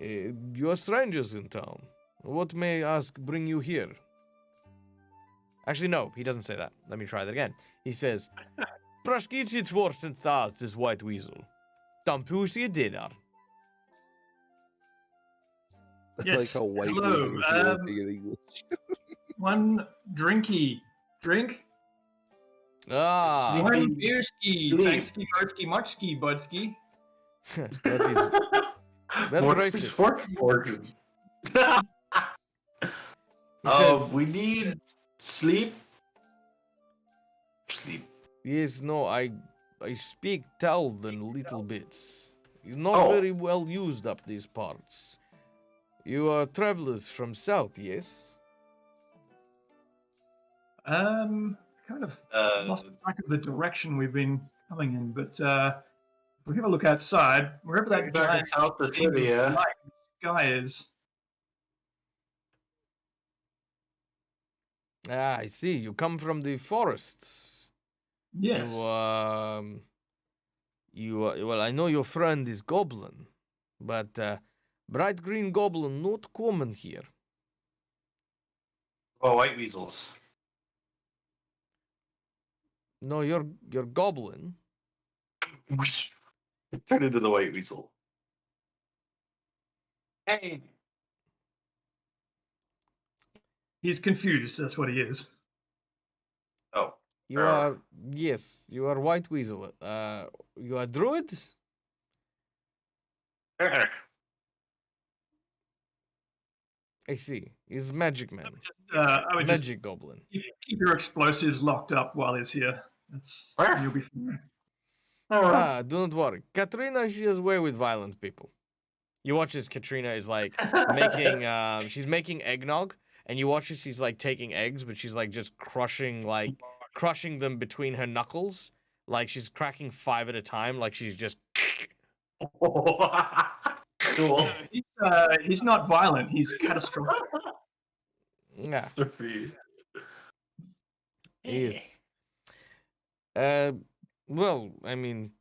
You are strangers in town. What may I ask bring you here? Actually, no, he doesn't say that. Let me try that again. He says, Praskitsit vorsen thoughts this White Weasel. Tampusi dinar. I Yes, like how white hello, weasels are working in English. One drinky. Drink? Ah, One beerski. Sleep. Thanksky, Archki, Muchski, Budski. That's racist. He says, We need sleep. Sleep. yes, no, I speak Taldan little bits. It's not very well used up these parts. You are travelers from south, yes? Kind of lost track of the direction we've been coming in, but we have a look outside, wherever that Back in giant South the city, yeah. light in the sky is. Ah, I see. You come from the forests. Yes. Well, I know your friend is goblin, but bright green goblin not common here. Oh, white weasels. No, you're goblin. Turn into the white weasel. Hey. He's confused, that's what he is. Oh. You are yes, you are white weasel. You are druid. I see. He's magic man. I would just Magic goblin. keep your explosives locked up while he's here. That's Where? you'll be fine. Ah, do not worry. Katrina, she has way with violent people. You watch as Katrina is like making she's making eggnog, and you watch as she's like taking eggs, but she's like just crushing them between her knuckles. Like she's cracking 5 at a time, like she's just Cool. He's not violent, he's catastrophic. yeah. Surfy. He is. Well, I mean,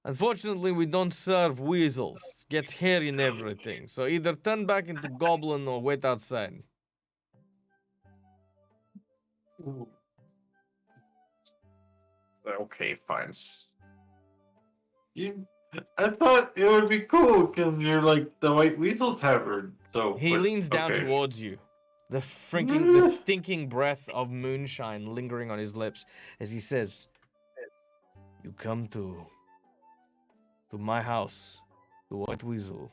unfortunately, we don't serve weasels. Gets hair in everything. So either turn back into goblin or wait outside. Okay, fine. I thought it would be cool because you're like the White Weasel Tavern. So He leans down okay. towards you. The stinking breath of moonshine lingering on his lips as he says, "You come to my house, the White Weasel,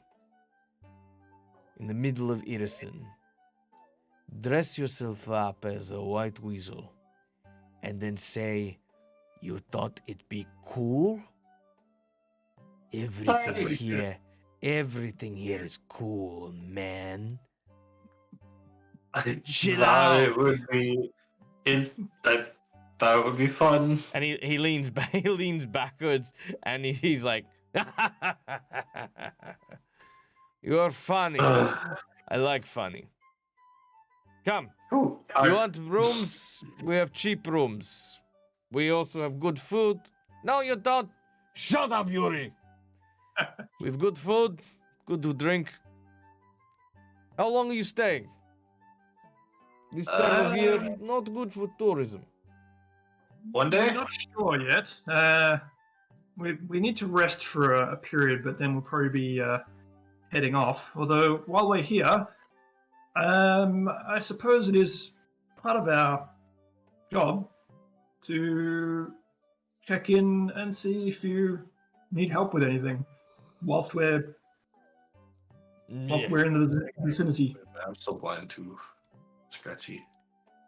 in the middle of Irrisen. Dress yourself up as a White Weasel, and then say you thought it'd be cool. Everything here is cool, man. I Chill thought out." it would be. I thought it would be fun. And he leans back, he leans backwards, and he's like, "You're funny. I like funny. Come, Cool. you want rooms? We have cheap rooms. We also have good food. No, you don't. Shut up, Yuri. We have good food, good to drink. How long are you staying? This time of year, not good for tourism." One I'm day? not sure yet. We need to rest for a period, but then we'll probably be heading off. Although, while we're here, I suppose it is part of our job to check in and see if you need help with anything whilst we're in the vicinity. I'm so blind to Scratchy.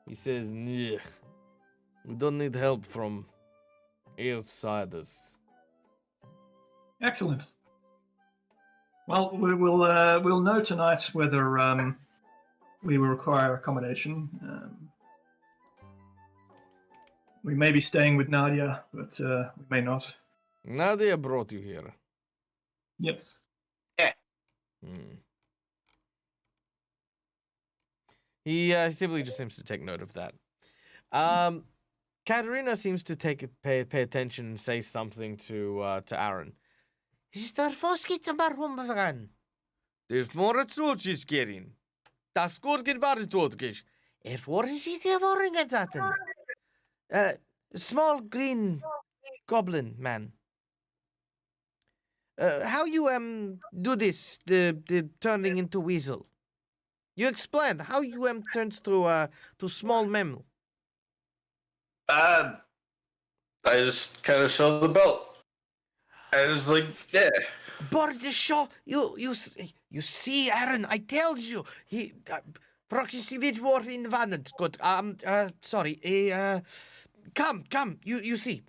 He says, "Nyeh. We don't need help from outsiders." Excellent. Well, we'll know tonight whether we will require accommodation. We may be staying with Nadia, but we may not. Nadia brought you here. Yes. Hmm. He simply just seems to take note of that. Katerina seems to pay attention and say something to Aaron. Is der Foskit maar rumgegaan? There's more Zutschis getting. Das gut geht war es totgesch. What is it worrying at that? Small green goblin man. How you do this? The turning into weasel. You explained how you turns to small mammal. I just kind of showed the belt. I was like, yeah. But the show, you see, Aaron, I told you. He, proxy wird war invaded. Good. Sorry. Come. You see.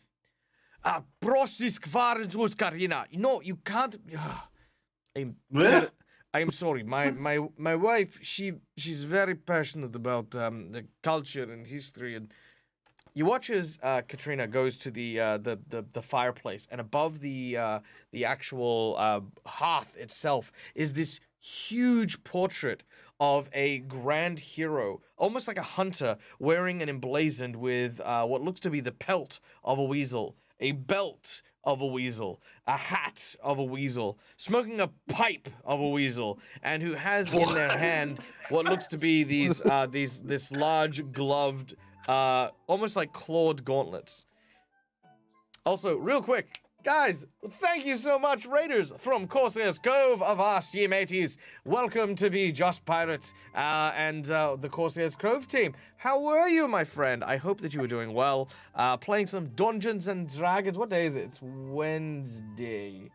Prostisk waren zoals Karina. No, you can't. I'm sorry. My wife, she's very passionate about the culture and history, and You watch as Katrina goes to the fireplace, and above the actual hearth itself is this huge portrait of a grand hero, almost like a hunter, wearing and emblazoned with what looks to be the pelt of a weasel, a belt of a weasel, a hat of a weasel, smoking a pipe of a weasel, and who has in their hand what looks to be this large gloved, almost like clawed gauntlets. Also, real quick, guys, thank you so much, Raiders from Corsair's Cove of Arse, ye mateys. Welcome to be Josh Pirate and the Corsair's Cove team. How were you, my friend? I hope that you were doing well. Playing some Dungeons and Dragons. What day is it? It's Wednesday.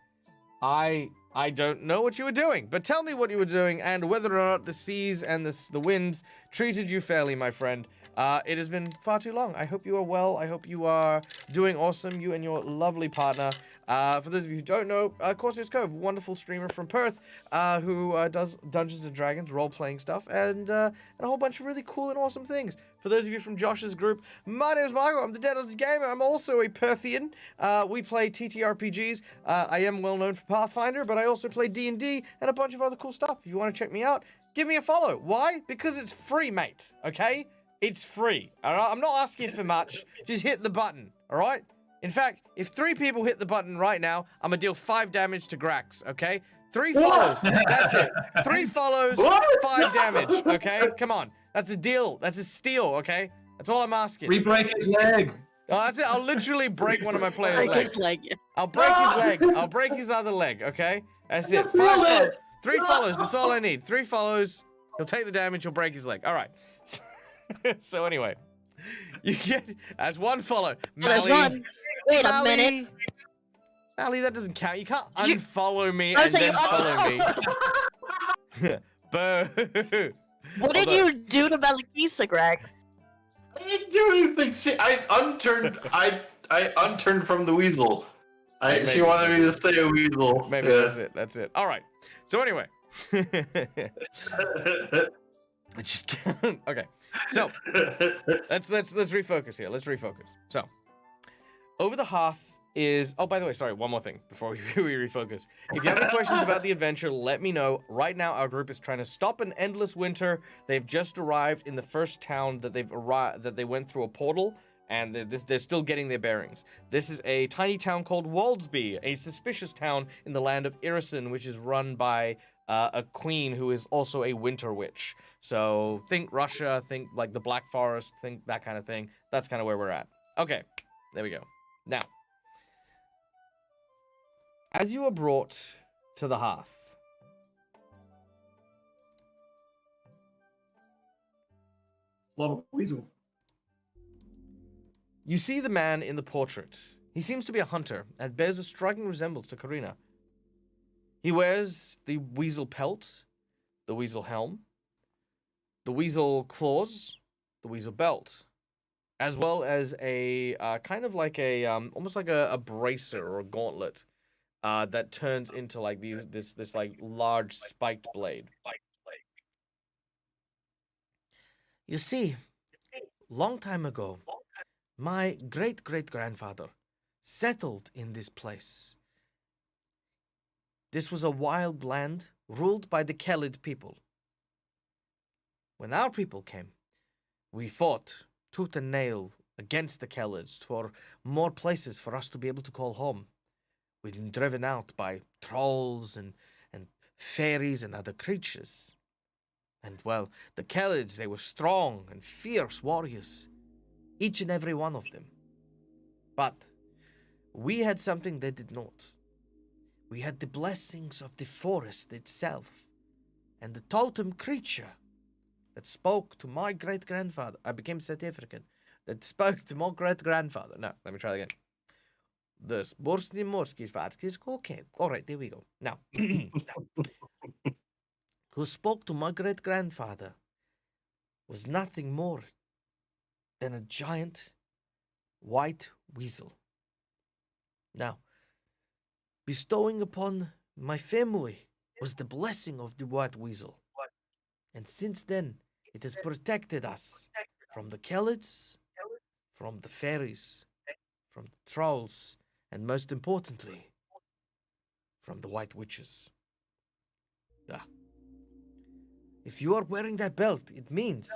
I don't know what you were doing, but tell me what you were doing and whether or not the seas and the winds treated you fairly, my friend. It has been far too long. I hope you are well. I hope you are doing awesome, you and your lovely partner. For those of you who don't know, Corsair's Cove, wonderful streamer from Perth, who does Dungeons & Dragons, role-playing stuff, and a whole bunch of really cool and awesome things. For those of you from Josh's group, my name is Marco. I'm the Deadliest Gamer. I'm also a Perthian. We play TTRPGs. I am well known for Pathfinder, but I also play D&D and a bunch of other cool stuff. If you want to check me out, give me a follow. Why? Because it's free, mate, okay? It's free, all right? I'm not asking for much. Just hit the button, all right? In fact, if 3 people hit the button right now, I'm gonna deal 5 damage to Grax, okay? 3 follows, that's it. 3 follows, 5 damage, okay? Come on, that's a deal. That's a steal, okay? That's all I'm asking. We break his leg. Oh, that's it. I'll literally break one of my players' Break legs. his leg. I'll break his leg. I'll break his other leg, okay? That's it. 3 follows, that's all I need. 3 follows, he'll take the damage, he'll break his leg. All right. So anyway, you get as 1 follow. There's one. Wait a minute. Mally, that doesn't count. You can't unfollow me and then follow me. Boo. What did you do to Malakisa, Grax? I didn't do anything. I unturned from the weasel. She wanted me to stay a weasel. Maybe that's it. All right. So anyway. Okay. So let's refocus here. Let's refocus. So over the hearth is. Oh, by the way, sorry. One more thing before we refocus. If you have any questions about the adventure, let me know. Right now, our group is trying to stop an endless winter. They've just arrived in the first town that they went through a portal, and they're still getting their bearings. This is a tiny town called Waldsby, a suspicious town in the land of Irrisen, which is run by a queen who is also a winter witch. So think Russia, think like the Black Forest, think that kind of thing. That's kind of where we're at. Okay, there we go. Now, as you are brought to the hearth, A lot of weasel. you see the man in the portrait. He seems to be a hunter and bears a striking resemblance to Karina. He wears the weasel pelt, the weasel helm, the weasel claws, the weasel belt, as well as a kind of like a almost like a bracer or a gauntlet that turns into like this like large spiked blade. You see, long time ago, my great-great-grandfather settled in this place. This was a wild land ruled by the Kelid people. When our people came, we fought tooth and nail against the Kelids for more places for us to be able to call home. We'd been driven out by trolls and fairies and other creatures. And, well, the Kelids, they were strong and fierce warriors, each and every one of them. But we had something they did not. We had the blessings of the forest itself, and the totem creature that spoke to my great-grandfather. I became South African. That spoke to my great-grandfather. No, let me try that again. The Sporski Morski Svarskis. Okay, all right, there we go. Now, who spoke to my great-grandfather was nothing more than a giant white weasel. Now, bestowing upon my family was the blessing of the white weasel. And since then, it has protected us from the Kelids, from the fairies, from the trolls, and most importantly, from the white witches. Ah. If you are wearing that belt, it means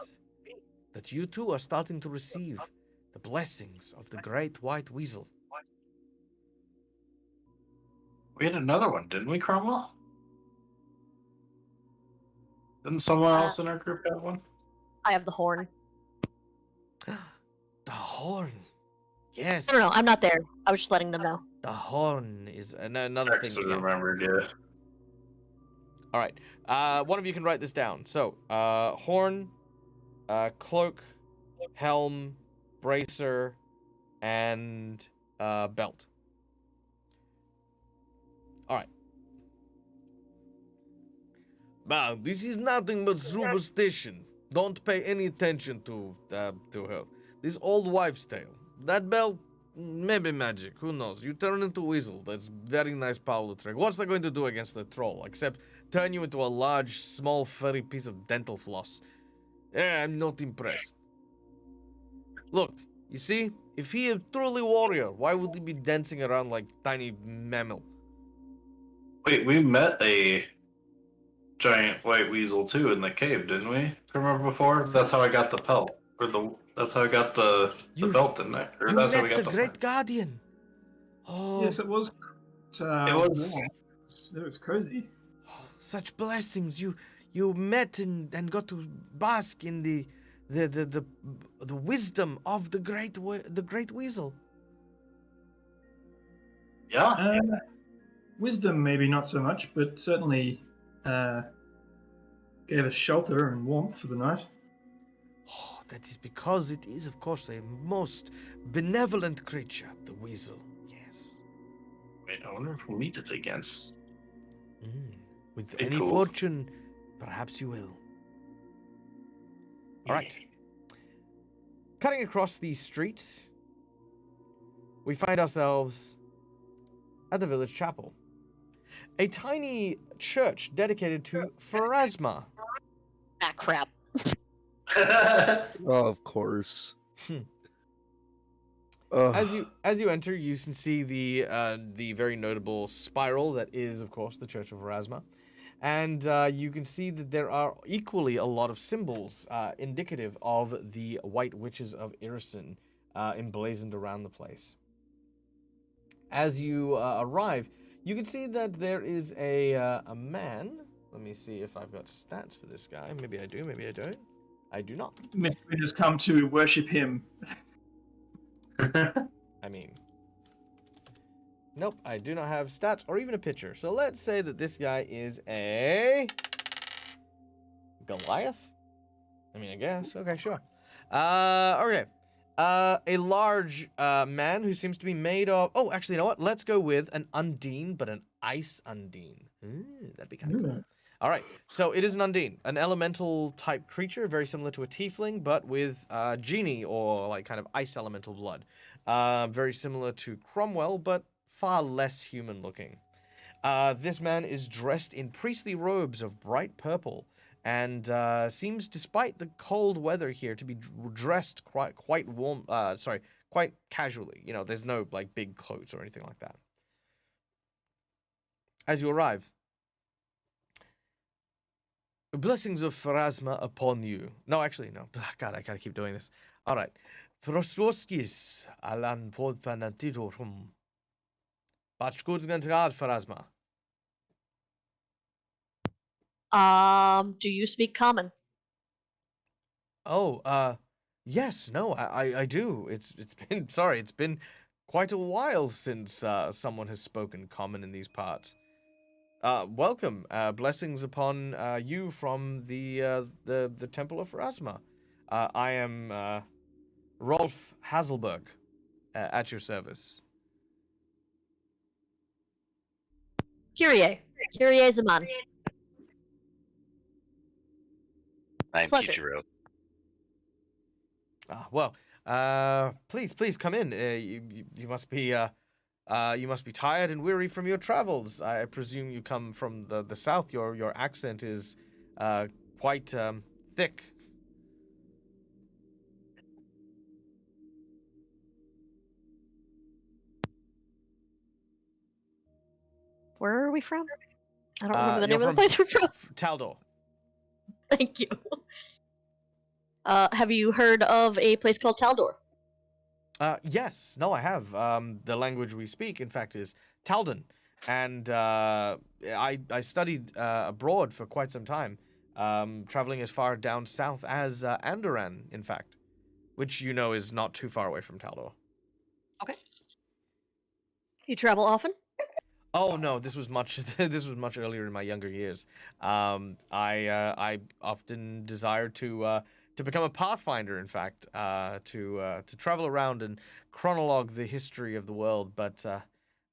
that you too are starting to receive the blessings of the great white weasel. We had another one, didn't we, Cromwell? Didn't someone else in our group have one? I have the horn. The horn. Yes. I don't know. I'm not there. I was just letting them know. The horn is another thing. Actually Again. remembered, yeah. All right. One of you can write this down. So, horn, cloak, helm, bracer, and belt. All right. Now, this is nothing but superstition. Don't pay any attention to her. This old wives' tale. That belt, maybe magic. Who knows? You turn into a weasel. That's very nice power trick. What's that going to do against the troll? Except turn you into a large, small, furry piece of dental floss. I'm not impressed. Look, you see, if he is truly warrior, why would he be dancing around like tiny mammal? Wait, we met a giant white weasel too in the cave, didn't we? Remember before? That's how I got the pelt. That's how I got the belt, didn't I? Or You that's how we met got the Great Guardian. Oh, Yes, it was. It was. warm. It was cozy. such blessings. You met and got to bask in the wisdom of the great weasel. Yeah. Wisdom, maybe not so much, but certainly gave us shelter and warmth for the night. Oh, that is because it is, of course, a most benevolent creature, the weasel. Yes. Wait, I wonder if we'll meet it again. With Be any cool. fortune, perhaps you will. All right. Cutting across the street, we find ourselves at the village chapel. A tiny church dedicated to Pharasma. Ah, crap. Oh, of course. Ugh. As you enter, you can see the very notable spiral that is, of course, the Church of Pharasma. And you can see that there are equally a lot of symbols indicative of the White Witches of Irrisen emblazoned around the place. As you arrive, you can see that there is a man. Let me see if I've got stats for this guy. Maybe I do, maybe I don't. I do not. We just come to worship him. I mean, nope, I do not have stats or even a picture. So let's say that this guy is a Goliath. I mean, I guess. Okay, sure. Okay. A large man who seems to be made of. Oh, actually, you know what? Let's go with an Undine, but an ice Undine. Ooh, that'd be kind of cool. All right, so it is an Undine, an elemental type creature, very similar to a tiefling, but with genie or like kind of ice elemental blood. Very similar to Cromwell, but far less human looking. This man is dressed in priestly robes of bright purple and seems, despite the cold weather here, to be dressed quite warm. Quite casually. You know, there's no like big clothes or anything like that. As you arrive. Blessings of Pharasma upon you. No, actually, no. God, I gotta keep doing this. All right. Frostroskis alan fodfanatitorum. Bachkudsgantgard Pharasma. Do you speak common? Oh, yes, no, I do. It's been quite a while since someone has spoken common in these parts. Welcome. Blessings upon you from the Temple of Pharasma. I am Rolf Hazelberg, at your service. Kyrie. Kyrie Zaman. I'm Pleasure. Kichiro. Well, please come in. You must be tired and weary from your travels. I presume you come from the south. Your accent is quite thick. Where are we from? I don't remember the You're name of the place we're from. Taldor. Thank you. Have you heard of a place called Taldor? Yes, no, I have. The language we speak, in fact, is Taldan, and I studied abroad for quite some time, traveling as far down south as Andoran, in fact, which you know is not too far away from Taldor. Okay. You travel often? Oh no, this was much this was much earlier in my younger years. I often desired to become a pathfinder, in fact, to travel around and chronologue the history of the world. But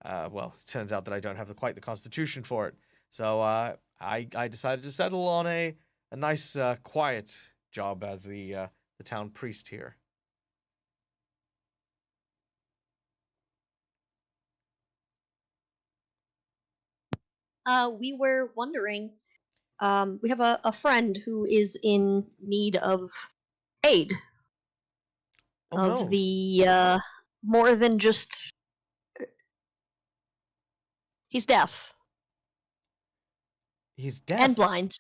well, it turns out that I don't have quite the constitution for it. So I decided to settle on a nice quiet job as the town priest here. We were wondering. We have a friend who is in need of aid. Oh Of no, the more than just. He's deaf he's deaf and blind.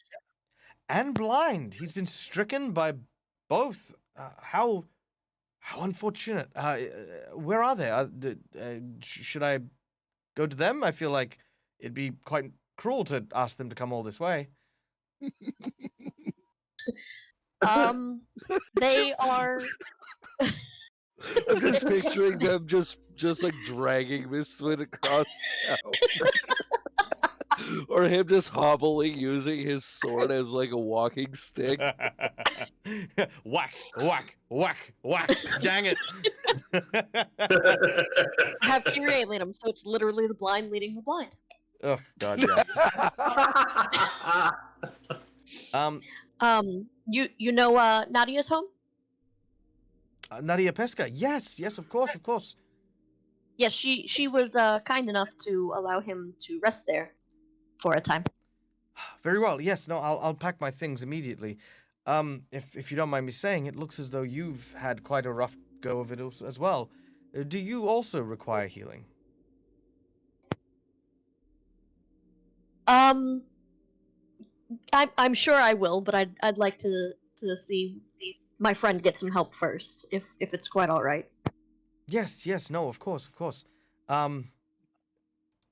and blind. He's been stricken by both. How unfortunate. Where are they? Should I go to them? I feel like it'd be quite cruel to ask them to come all this way. They are. I'm just picturing them just like dragging Mistwin across town. Or him just hobbling using his sword as like a walking stick. Whack, whack, whack, whack. Dang it. Have Kyrie lead him, so it's literally the blind leading the blind. Oh, God, yeah. You know Nadia's home? Nadia Pesca. Yes, of course. Yes, she was kind enough to allow him to rest there for a time. Very well. Yes, no, I'll pack my things immediately. If you don't mind me saying, it looks as though you've had quite a rough go of it as well. Do you also require healing? I'm sure I will, but I'd like to see my friend get some help first, if it's quite all right. Yes, no, of course.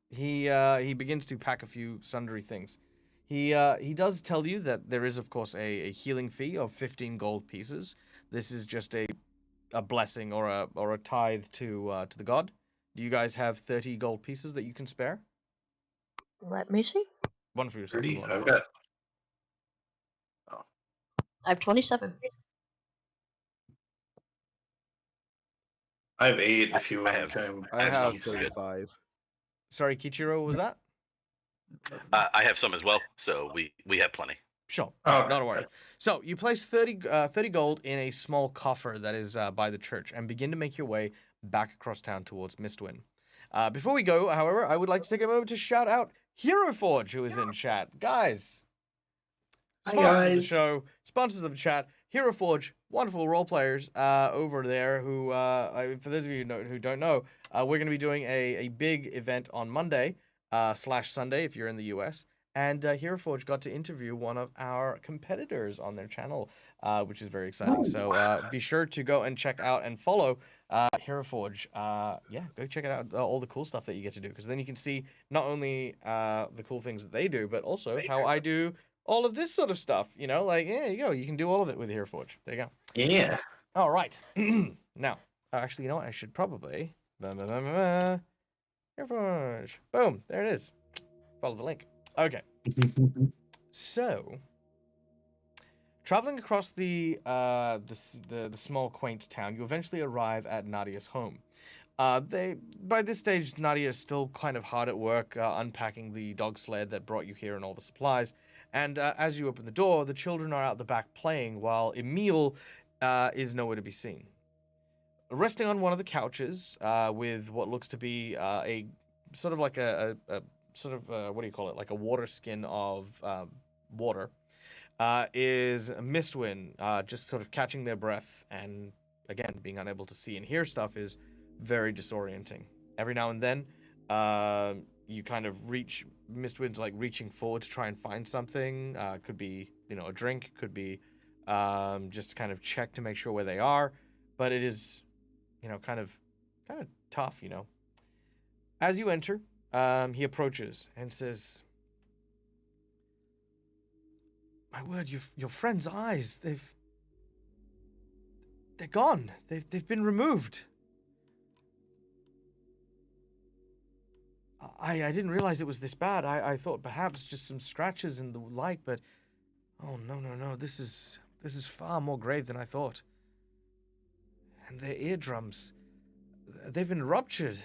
He begins to pack a few sundry things. He does tell you that there is, of course, a healing fee of 15 gold pieces. This is just a blessing or a tithe to the god. Do you guys have 30 gold pieces that you can spare? Let me see. One for yourself. and one I've for- got. I have 27. I have 8 if you want have- to come. I have some. 35. Sorry, Kichiro, what was that? I have some as well, so we have plenty. Sure. Oh, Not a worry. So you place 30 gold in a small coffer that is by the church and begin to make your way back across town towards Mistwin. Before we go, however, I would like to take a moment to shout out Hero Forge, who is in chat. Guys, Hi, sponsors of the guys. show, sponsors of the chat, Hero Forge, wonderful role players over there who, for those of you who don't know, we're going to be doing a big event on Monday / Sunday if you're in the US. And Hero Forge got to interview one of our competitors on their channel, which is very exciting. So be sure to go and check out and follow Hero Forge. Yeah, go check it out, all the cool stuff that you get to do, because then you can see not only the cool things that they do, but also how I do all of this sort of stuff. You know, like, yeah, you go. You can do all of it with Hero Forge. There you go. Yeah. All right. Now, actually, you know what? I should probably... Hero Forge. Boom. There it is. Follow the link. Okay. So, traveling across the small quaint town, you eventually arrive at Nadia's home. By this stage, Nadia is still kind of hard at work unpacking the dog sled that brought you here and all the supplies. And as you open the door, the children are out the back playing, while Emil is nowhere to be seen. Resting on one of the couches with what looks to be a sort of like a sort of, what do you call it, like a water skin of water, is Mistwin, just sort of catching their breath, and again, being unable to see and hear stuff is very disorienting. Every now and then, you kind of reach. Mistwind's like reaching forward to try and find something. Could be a drink. Could be just kind of check to make sure where they are. But it is kind of tough. As you enter, he approaches and says, "My word, your friend's eyes, they're gone. They've been removed. I didn't realize it was this bad. I thought perhaps just some scratches and the like, but oh no. This is far more grave than I thought. And their eardrums, they've been ruptured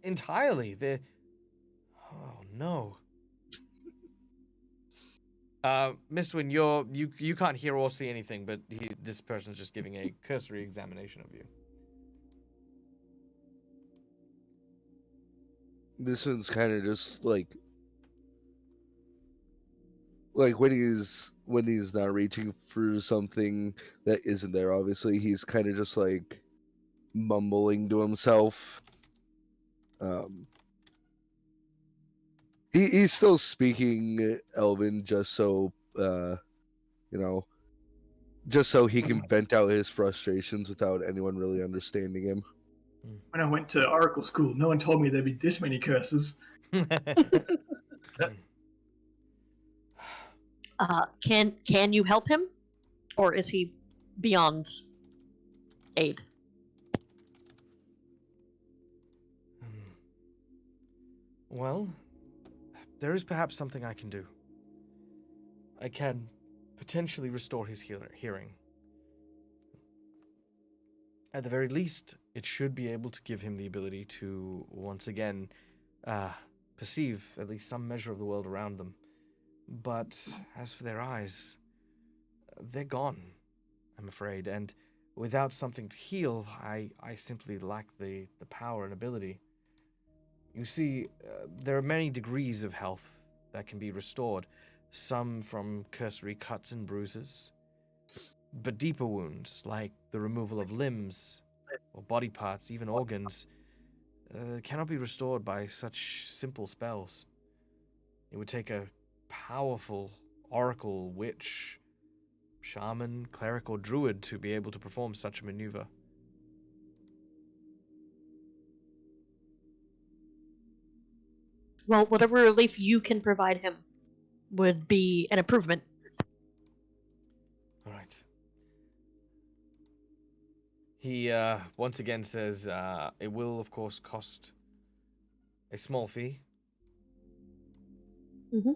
entirely. Oh no." Mistwin, you can't hear or see anything, but this person's just giving a cursory examination of you. This one's kind of just like when he's not reaching for something that isn't there. Obviously, he's kind of just like mumbling to himself. He's still speaking Elven just so just so he can vent out his frustrations without anyone really understanding him. When I went to Oracle School, no one told me there'd be this many curses. Can you help him, or is he beyond aid? Well, there is perhaps something I can do. I can potentially restore his hearing. At the very least, it should be able to give him the ability to, once again, perceive at least some measure of the world around them. But as for their eyes, they're gone, I'm afraid. And without something to heal, I simply lack the power and ability. You see, there are many degrees of health that can be restored, some from cursory cuts and bruises, but deeper wounds, like the removal of limbs or body parts, even organs, cannot be restored by such simple spells. It would take a powerful oracle, witch, shaman, cleric, or druid to be able to perform such a maneuver. Well, whatever relief you can provide him would be an improvement. All right. He once again says it will, of course, cost a small fee. Mm-hmm.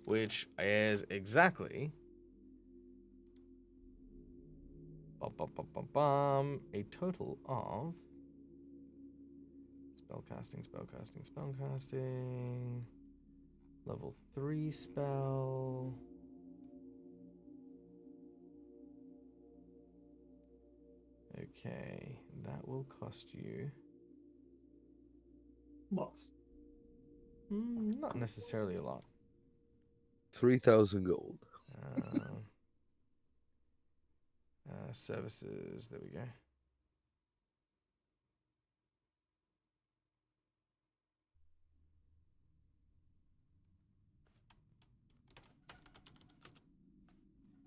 Which is exactly a total of spellcasting, level 3 spell. Okay, that will cost you Lots. not necessarily a lot. 3,000 gold. Services, there we go.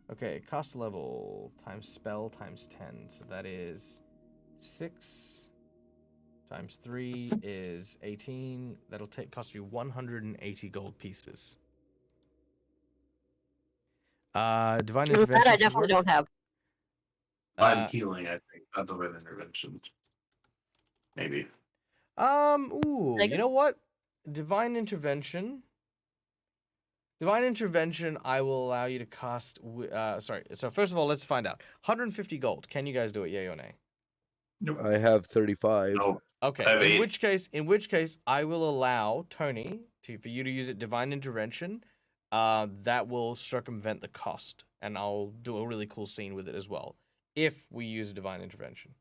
Okay, cost level times spell times 10, so that is 6 times 3 is 18. That'll cost you 180 gold pieces. Divine intervention. That I definitely don't have. Divine healing, I think. Not divine intervention. Maybe. Ooh, you know what? Divine intervention. Divine intervention, I will allow you to cost. Sorry. So first of all, let's find out. 150 gold. Can you guys do it? Yay or nay? Nope. I have 35. Nope. Okay. In which case, I will allow Tony for you to use it. Divine intervention. That will circumvent the cost, and I'll do a really cool scene with it as well. If we use divine intervention.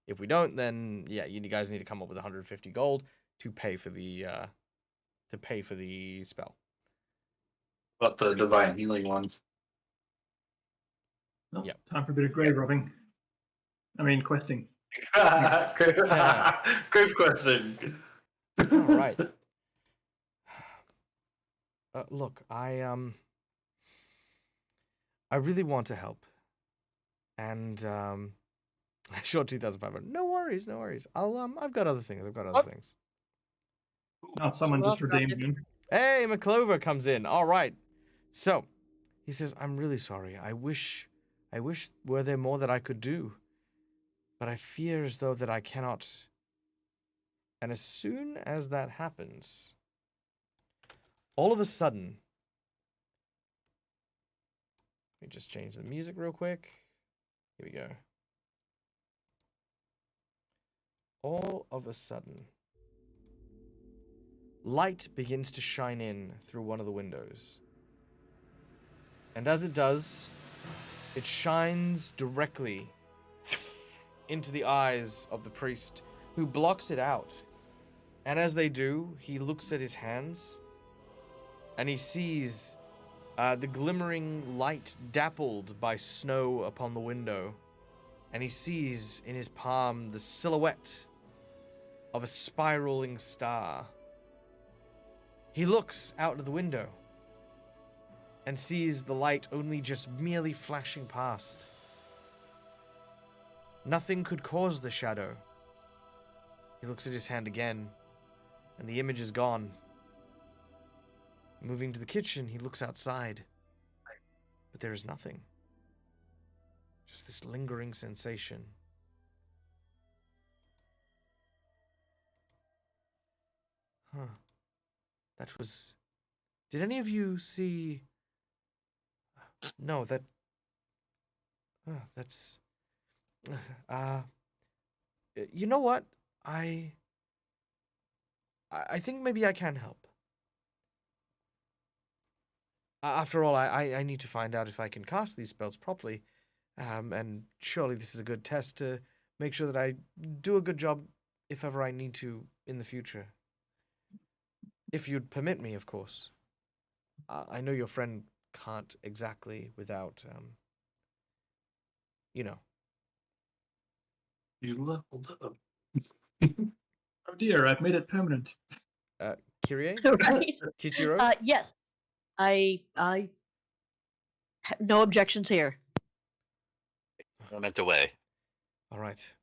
If we don't, then yeah, you guys need to come up with 150 gold to pay for the spell. But the divine healing ones. Well, Yep. Time for a bit of grave robbing. I mean, questing. Great question. All right. Look, I really want to help, and sure, 2,500. No worries, no worries. I've got other things. I've got other things. Oh, someone Well just redeemed him. Hey, McClover comes in. All right. So, he says, "I'm really sorry. I wish were there more that I could do, but I fear as though that I cannot." And as soon as that happens, all of a sudden, let me just change the music real quick. Here we go. All of a sudden, light begins to shine in through one of the windows. And as it does, it shines directly into the eyes of the priest, who blocks it out. And as they do, he looks at his hands, and he sees the glimmering light dappled by snow upon the window. And he sees in his palm the silhouette of a spiraling star. He looks out of the window and sees the light only just merely flashing past. Nothing could cause the shadow. He looks at his hand again, and the image is gone. Moving to the kitchen, he looks outside, but there is nothing. Just this lingering sensation. Huh. That was... Did any of you see... No, that... That's... You know what? I think maybe I can help. After all, I need to find out if I can cast these spells properly. And surely this is a good test to make sure that I do a good job if ever I need to in the future. If you'd permit me, of course. I know your friend can't exactly without, you know. You leveled up. Oh dear, I've made it permanent. Kyrie? Right? Kichiro? Yes. I no objections here. Permanent away. All right.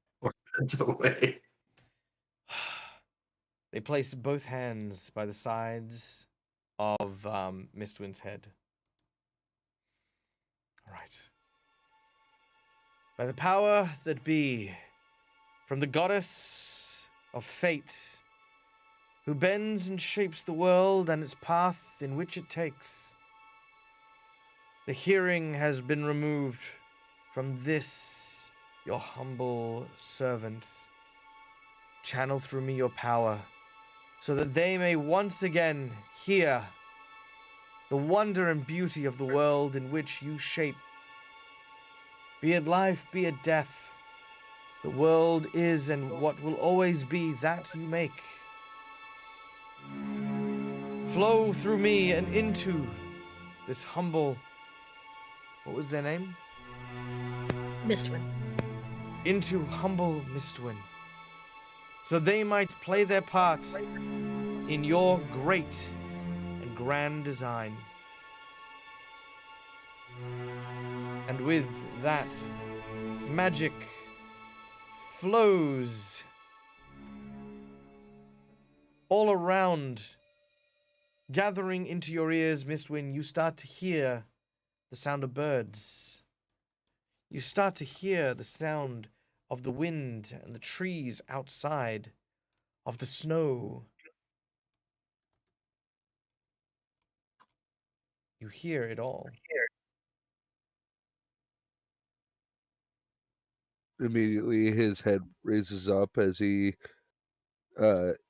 That's away. They place both hands by the sides of Mistwind's head. All right. By the power that be, from the goddess of fate, who bends and shapes the world and its path in which it takes, the hearing has been removed from this, your humble servant. Channel through me your power, so that they may once again hear the wonder and beauty of the world in which you shape. Be it life, be it death, the world is and what will always be that you make. Flow through me and into this humble... What was their name? Mistwin. Into humble Mistwin, so they might play their part in your great and grand design. And with that, magic flows all around, gathering into your ears, Mistwin. You start to hear the sound of birds. You start to hear the sound of the wind and the trees outside, of the snow. You hear it all. Immediately, his head raises up as his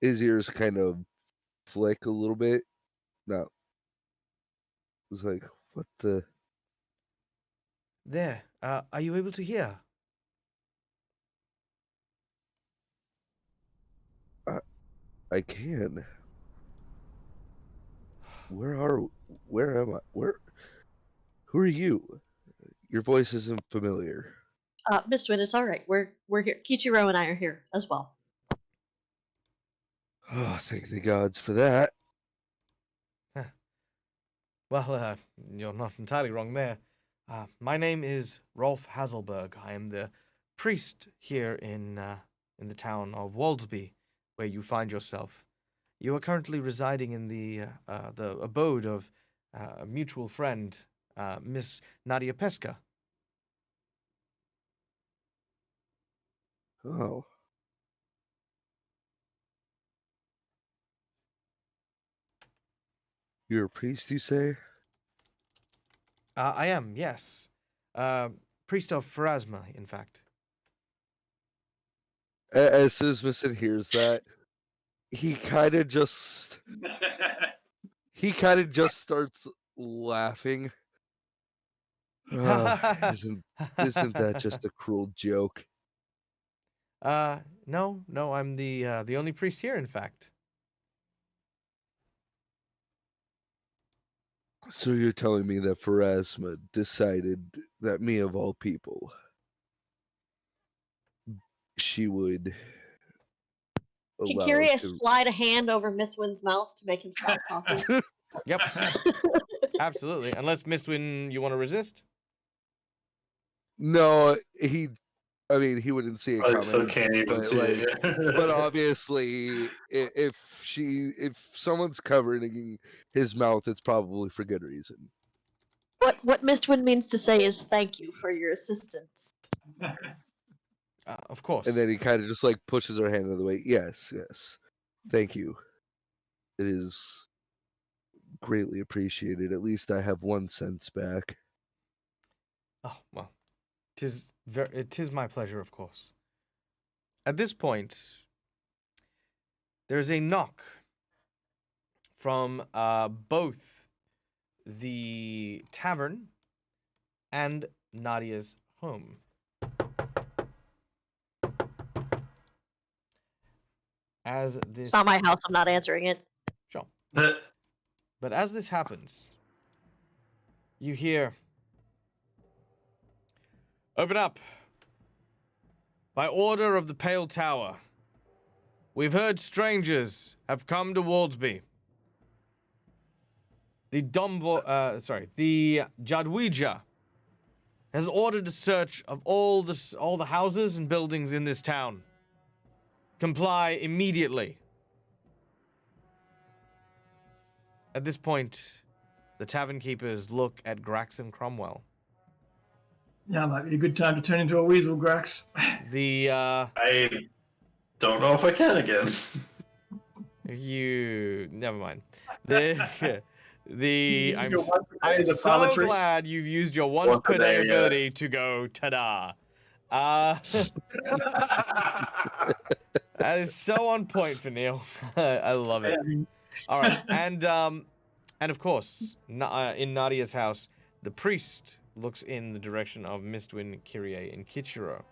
ears kind of flick a little bit. No, it's like, what the? There, are you able to hear? I can. Where am I? Who are you? Your voice isn't familiar. Miss Twin, it's all right. We're here. Kichiro and I are here as well. Oh, thank the gods for that. Well, you're not entirely wrong there. My name is Rolf Hazelberg. I am the priest here in the town of Waldsby, where you find yourself. You are currently residing in the abode of a mutual friend, Miss Nadia Pesca. Oh. You're a priest, you say? I am, yes. Priest of Pharasma, in fact. As soon as Vincent hears that, he kind of just starts laughing. Isn't that just a cruel joke? No, I'm the only priest here, in fact. So you're telling me that Pharasma decided that me of all people, she would Can allow Kyrie to... slide a hand over Mistwin's mouth to make him stop talking? Yep, absolutely. Unless Mistwin, you want to resist? No, he wouldn't see it coming. So can't even but, see it. but obviously, if someone's covering his mouth, it's probably for good reason. What Mistwin means to say is thank you for your assistance. Of course. And then he kind of just like pushes her hand out of the way. Yes, thank you. It is greatly appreciated. At least I have 1 cent back. Oh, well, it is my pleasure, of course. At this point, there's a knock from both the tavern and Nadia's home. As this... It's not my house, I'm not answering it. Sure. But as this happens, you hear... Open up. By order of the Pale Tower, we've heard strangers have come to Waldsby. The Jadwija has ordered a search of all the houses and buildings in this town. Comply immediately. At this point, the tavern keepers look at Grax and Cromwell. Yeah, might be a good time to turn into a weasel, Grax. I don't know if I can again. Never mind. I'm so palatry. glad you've used your once per day ability to go ta-da. That is so on point for Neil. I love it. All right, and of course, in Nadia's house, the priest looks in the direction of Mistwin, Kyrie, and Kichiro.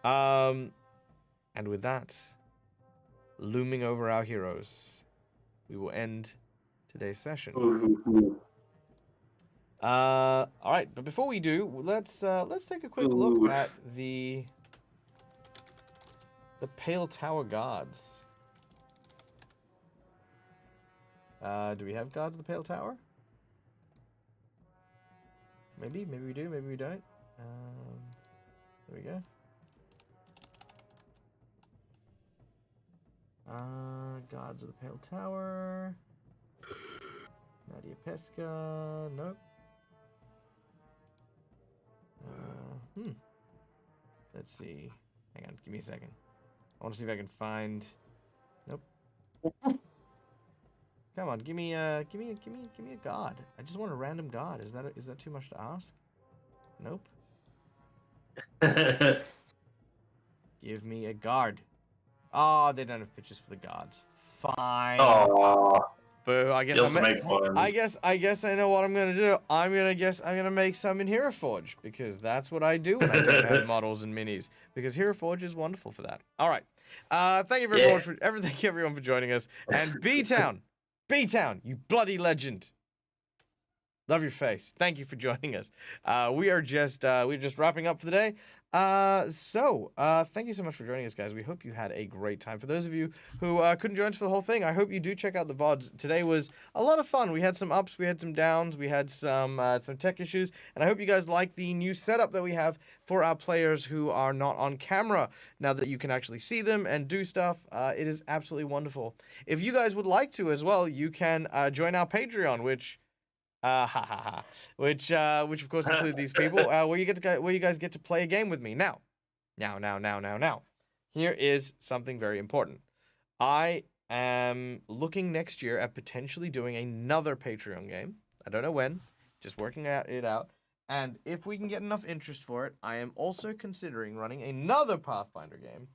And with that, looming over our heroes, we will end today's session. All right, but before we do, let's take a quick look at the Pale Tower gods. Do we have gods of the Pale Tower? Maybe we do, maybe we don't. There we go. Gods of the Pale Tower. Nadia Pesca. Nope. Let's see. Hang on, give me a second. I want to see if I can find. Nope. Come on, give me a god. I just want a random god. Is that too much to ask? Nope. Give me a guard. Oh, they don't have pictures for the gods. Fine. Aww. Boo. I guess I know what I'm gonna do. I'm gonna make some in Hero Forge, because that's what I do when I don't have models and minis. Because Hero Forge is wonderful for that. All right. Thank you everyone for joining us. And B-Town, you bloody legend. Love your face. Thank you for joining us. We're just wrapping up for the day. Thank you so much for joining us, guys. We hope you had a great time. For those of you who couldn't join us for the whole thing, I hope you do check out the VODs. Today was a lot of fun. We had some ups, we had some downs, we had some tech issues, and I hope you guys like the new setup that we have for our players who are not on camera. Now that you can actually see them and do stuff, it is absolutely wonderful. If you guys would like to as well, you can join our Patreon, which which of course include these people, where you guys get to play a game with me. Now, here is something very important. I am looking next year at potentially doing another Patreon game. I don't know when, just working it out. And if we can get enough interest for it, I am also considering running another Pathfinder game.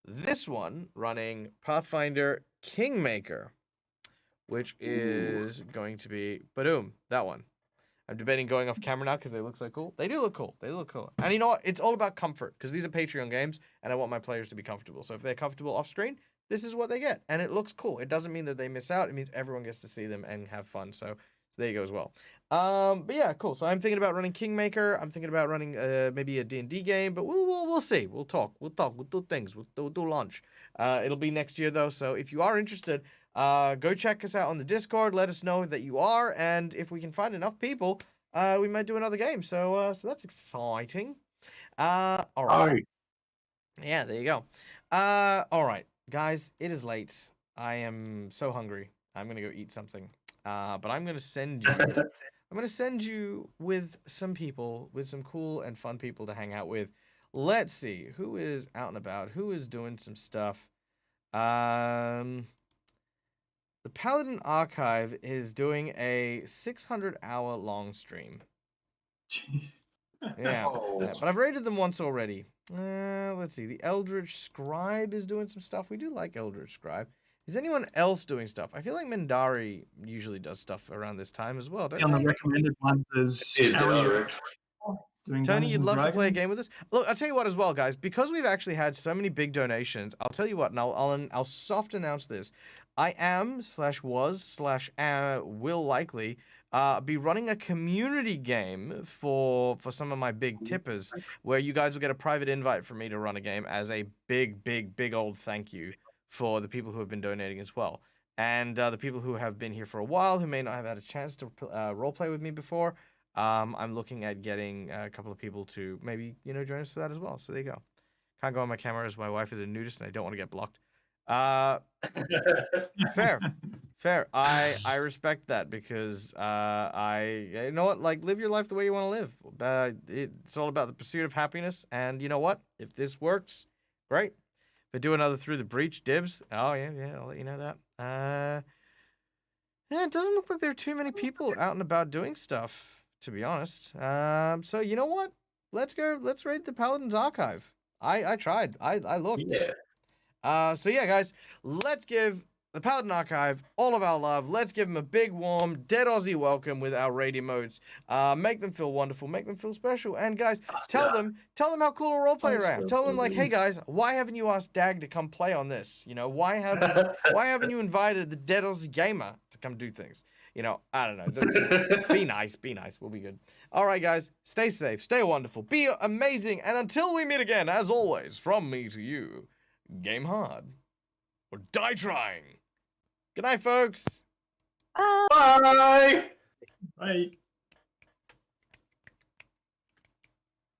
This one running Pathfinder Kingmaker, which is going to be, boom, that one. I'm debating going off camera now because they look so cool. They do look cool. They look cool. And you know what? It's all about comfort because these are Patreon games and I want my players to be comfortable. So if they're comfortable off screen, this is what they get. And it looks cool. It doesn't mean that they miss out. It means everyone gets to see them and have fun. So there you go as well. But yeah, cool. So I'm thinking about running Kingmaker. I'm thinking about running maybe a D&D game, but we'll see. We'll talk. We'll do things. We'll do launch. It'll be next year though. So if you are interested, go check us out on the Discord. Let us know that you are, and if we can find enough people, we might do another game. So that's exciting. All right. Yeah, there you go. All right, guys, it is late. I am so hungry. I'm gonna go eat something. But I'm gonna send you. I'm gonna send you with some people, with some cool and fun people to hang out with. Let's see who is out and about, who is doing some stuff. The Paladin Archive is doing a 600-hour long stream. Jeez. Yeah, but I've rated them once already. Let's see. The Eldritch Scribe is doing some stuff. We do like Eldritch Scribe. Is anyone else doing stuff? I feel like Mindari usually does stuff around this time as well, don't On the they? recommended ones is doing Tony, you'd Dungeons love and to play a Dragons. game with us? Look, I'll tell you what as well, guys. Because we've actually had so many big donations, I'll tell you what, and I'll soft announce this. I am /was/will likely be running a community game for some of my big tippers, where you guys will get a private invite from me to run a game as a big old thank you for the people who have been donating as well. And the people who have been here for a while, who may not have had a chance to roleplay with me before, I'm looking at getting a couple of people to maybe, join us for that as well. So there you go. Can't go on my camera as my wife is a nudist and I don't want to get blocked. Fair. I respect that because you know what, like, live your life the way you want to live. It's all about the pursuit of happiness, and you know what, if this works, great. If I do another Through the Breach, dibs. Oh yeah, I'll let you know that. Yeah, it doesn't look like there are too many people out and about doing stuff, to be honest. So you know what, let's raid the Paladin's Archive. I tried. I looked. Yeah. So yeah, guys, let's give the Paladin Archive all of our love. Let's give them a big, warm, dead Aussie welcome with our raid emotes. Make them feel wonderful. Make them feel special. And guys, tell them how cool a roleplayer I am. Tell them, like, hey guys, why haven't you asked Dag to come play on this? Why haven't you invited the dead Aussie gamer to come do things? I don't know. Be nice. We'll be good. All right, guys, stay safe, stay wonderful, be amazing, and until we meet again, as always, from me to you, game hard or die trying. Good night, folks. Bye. Right.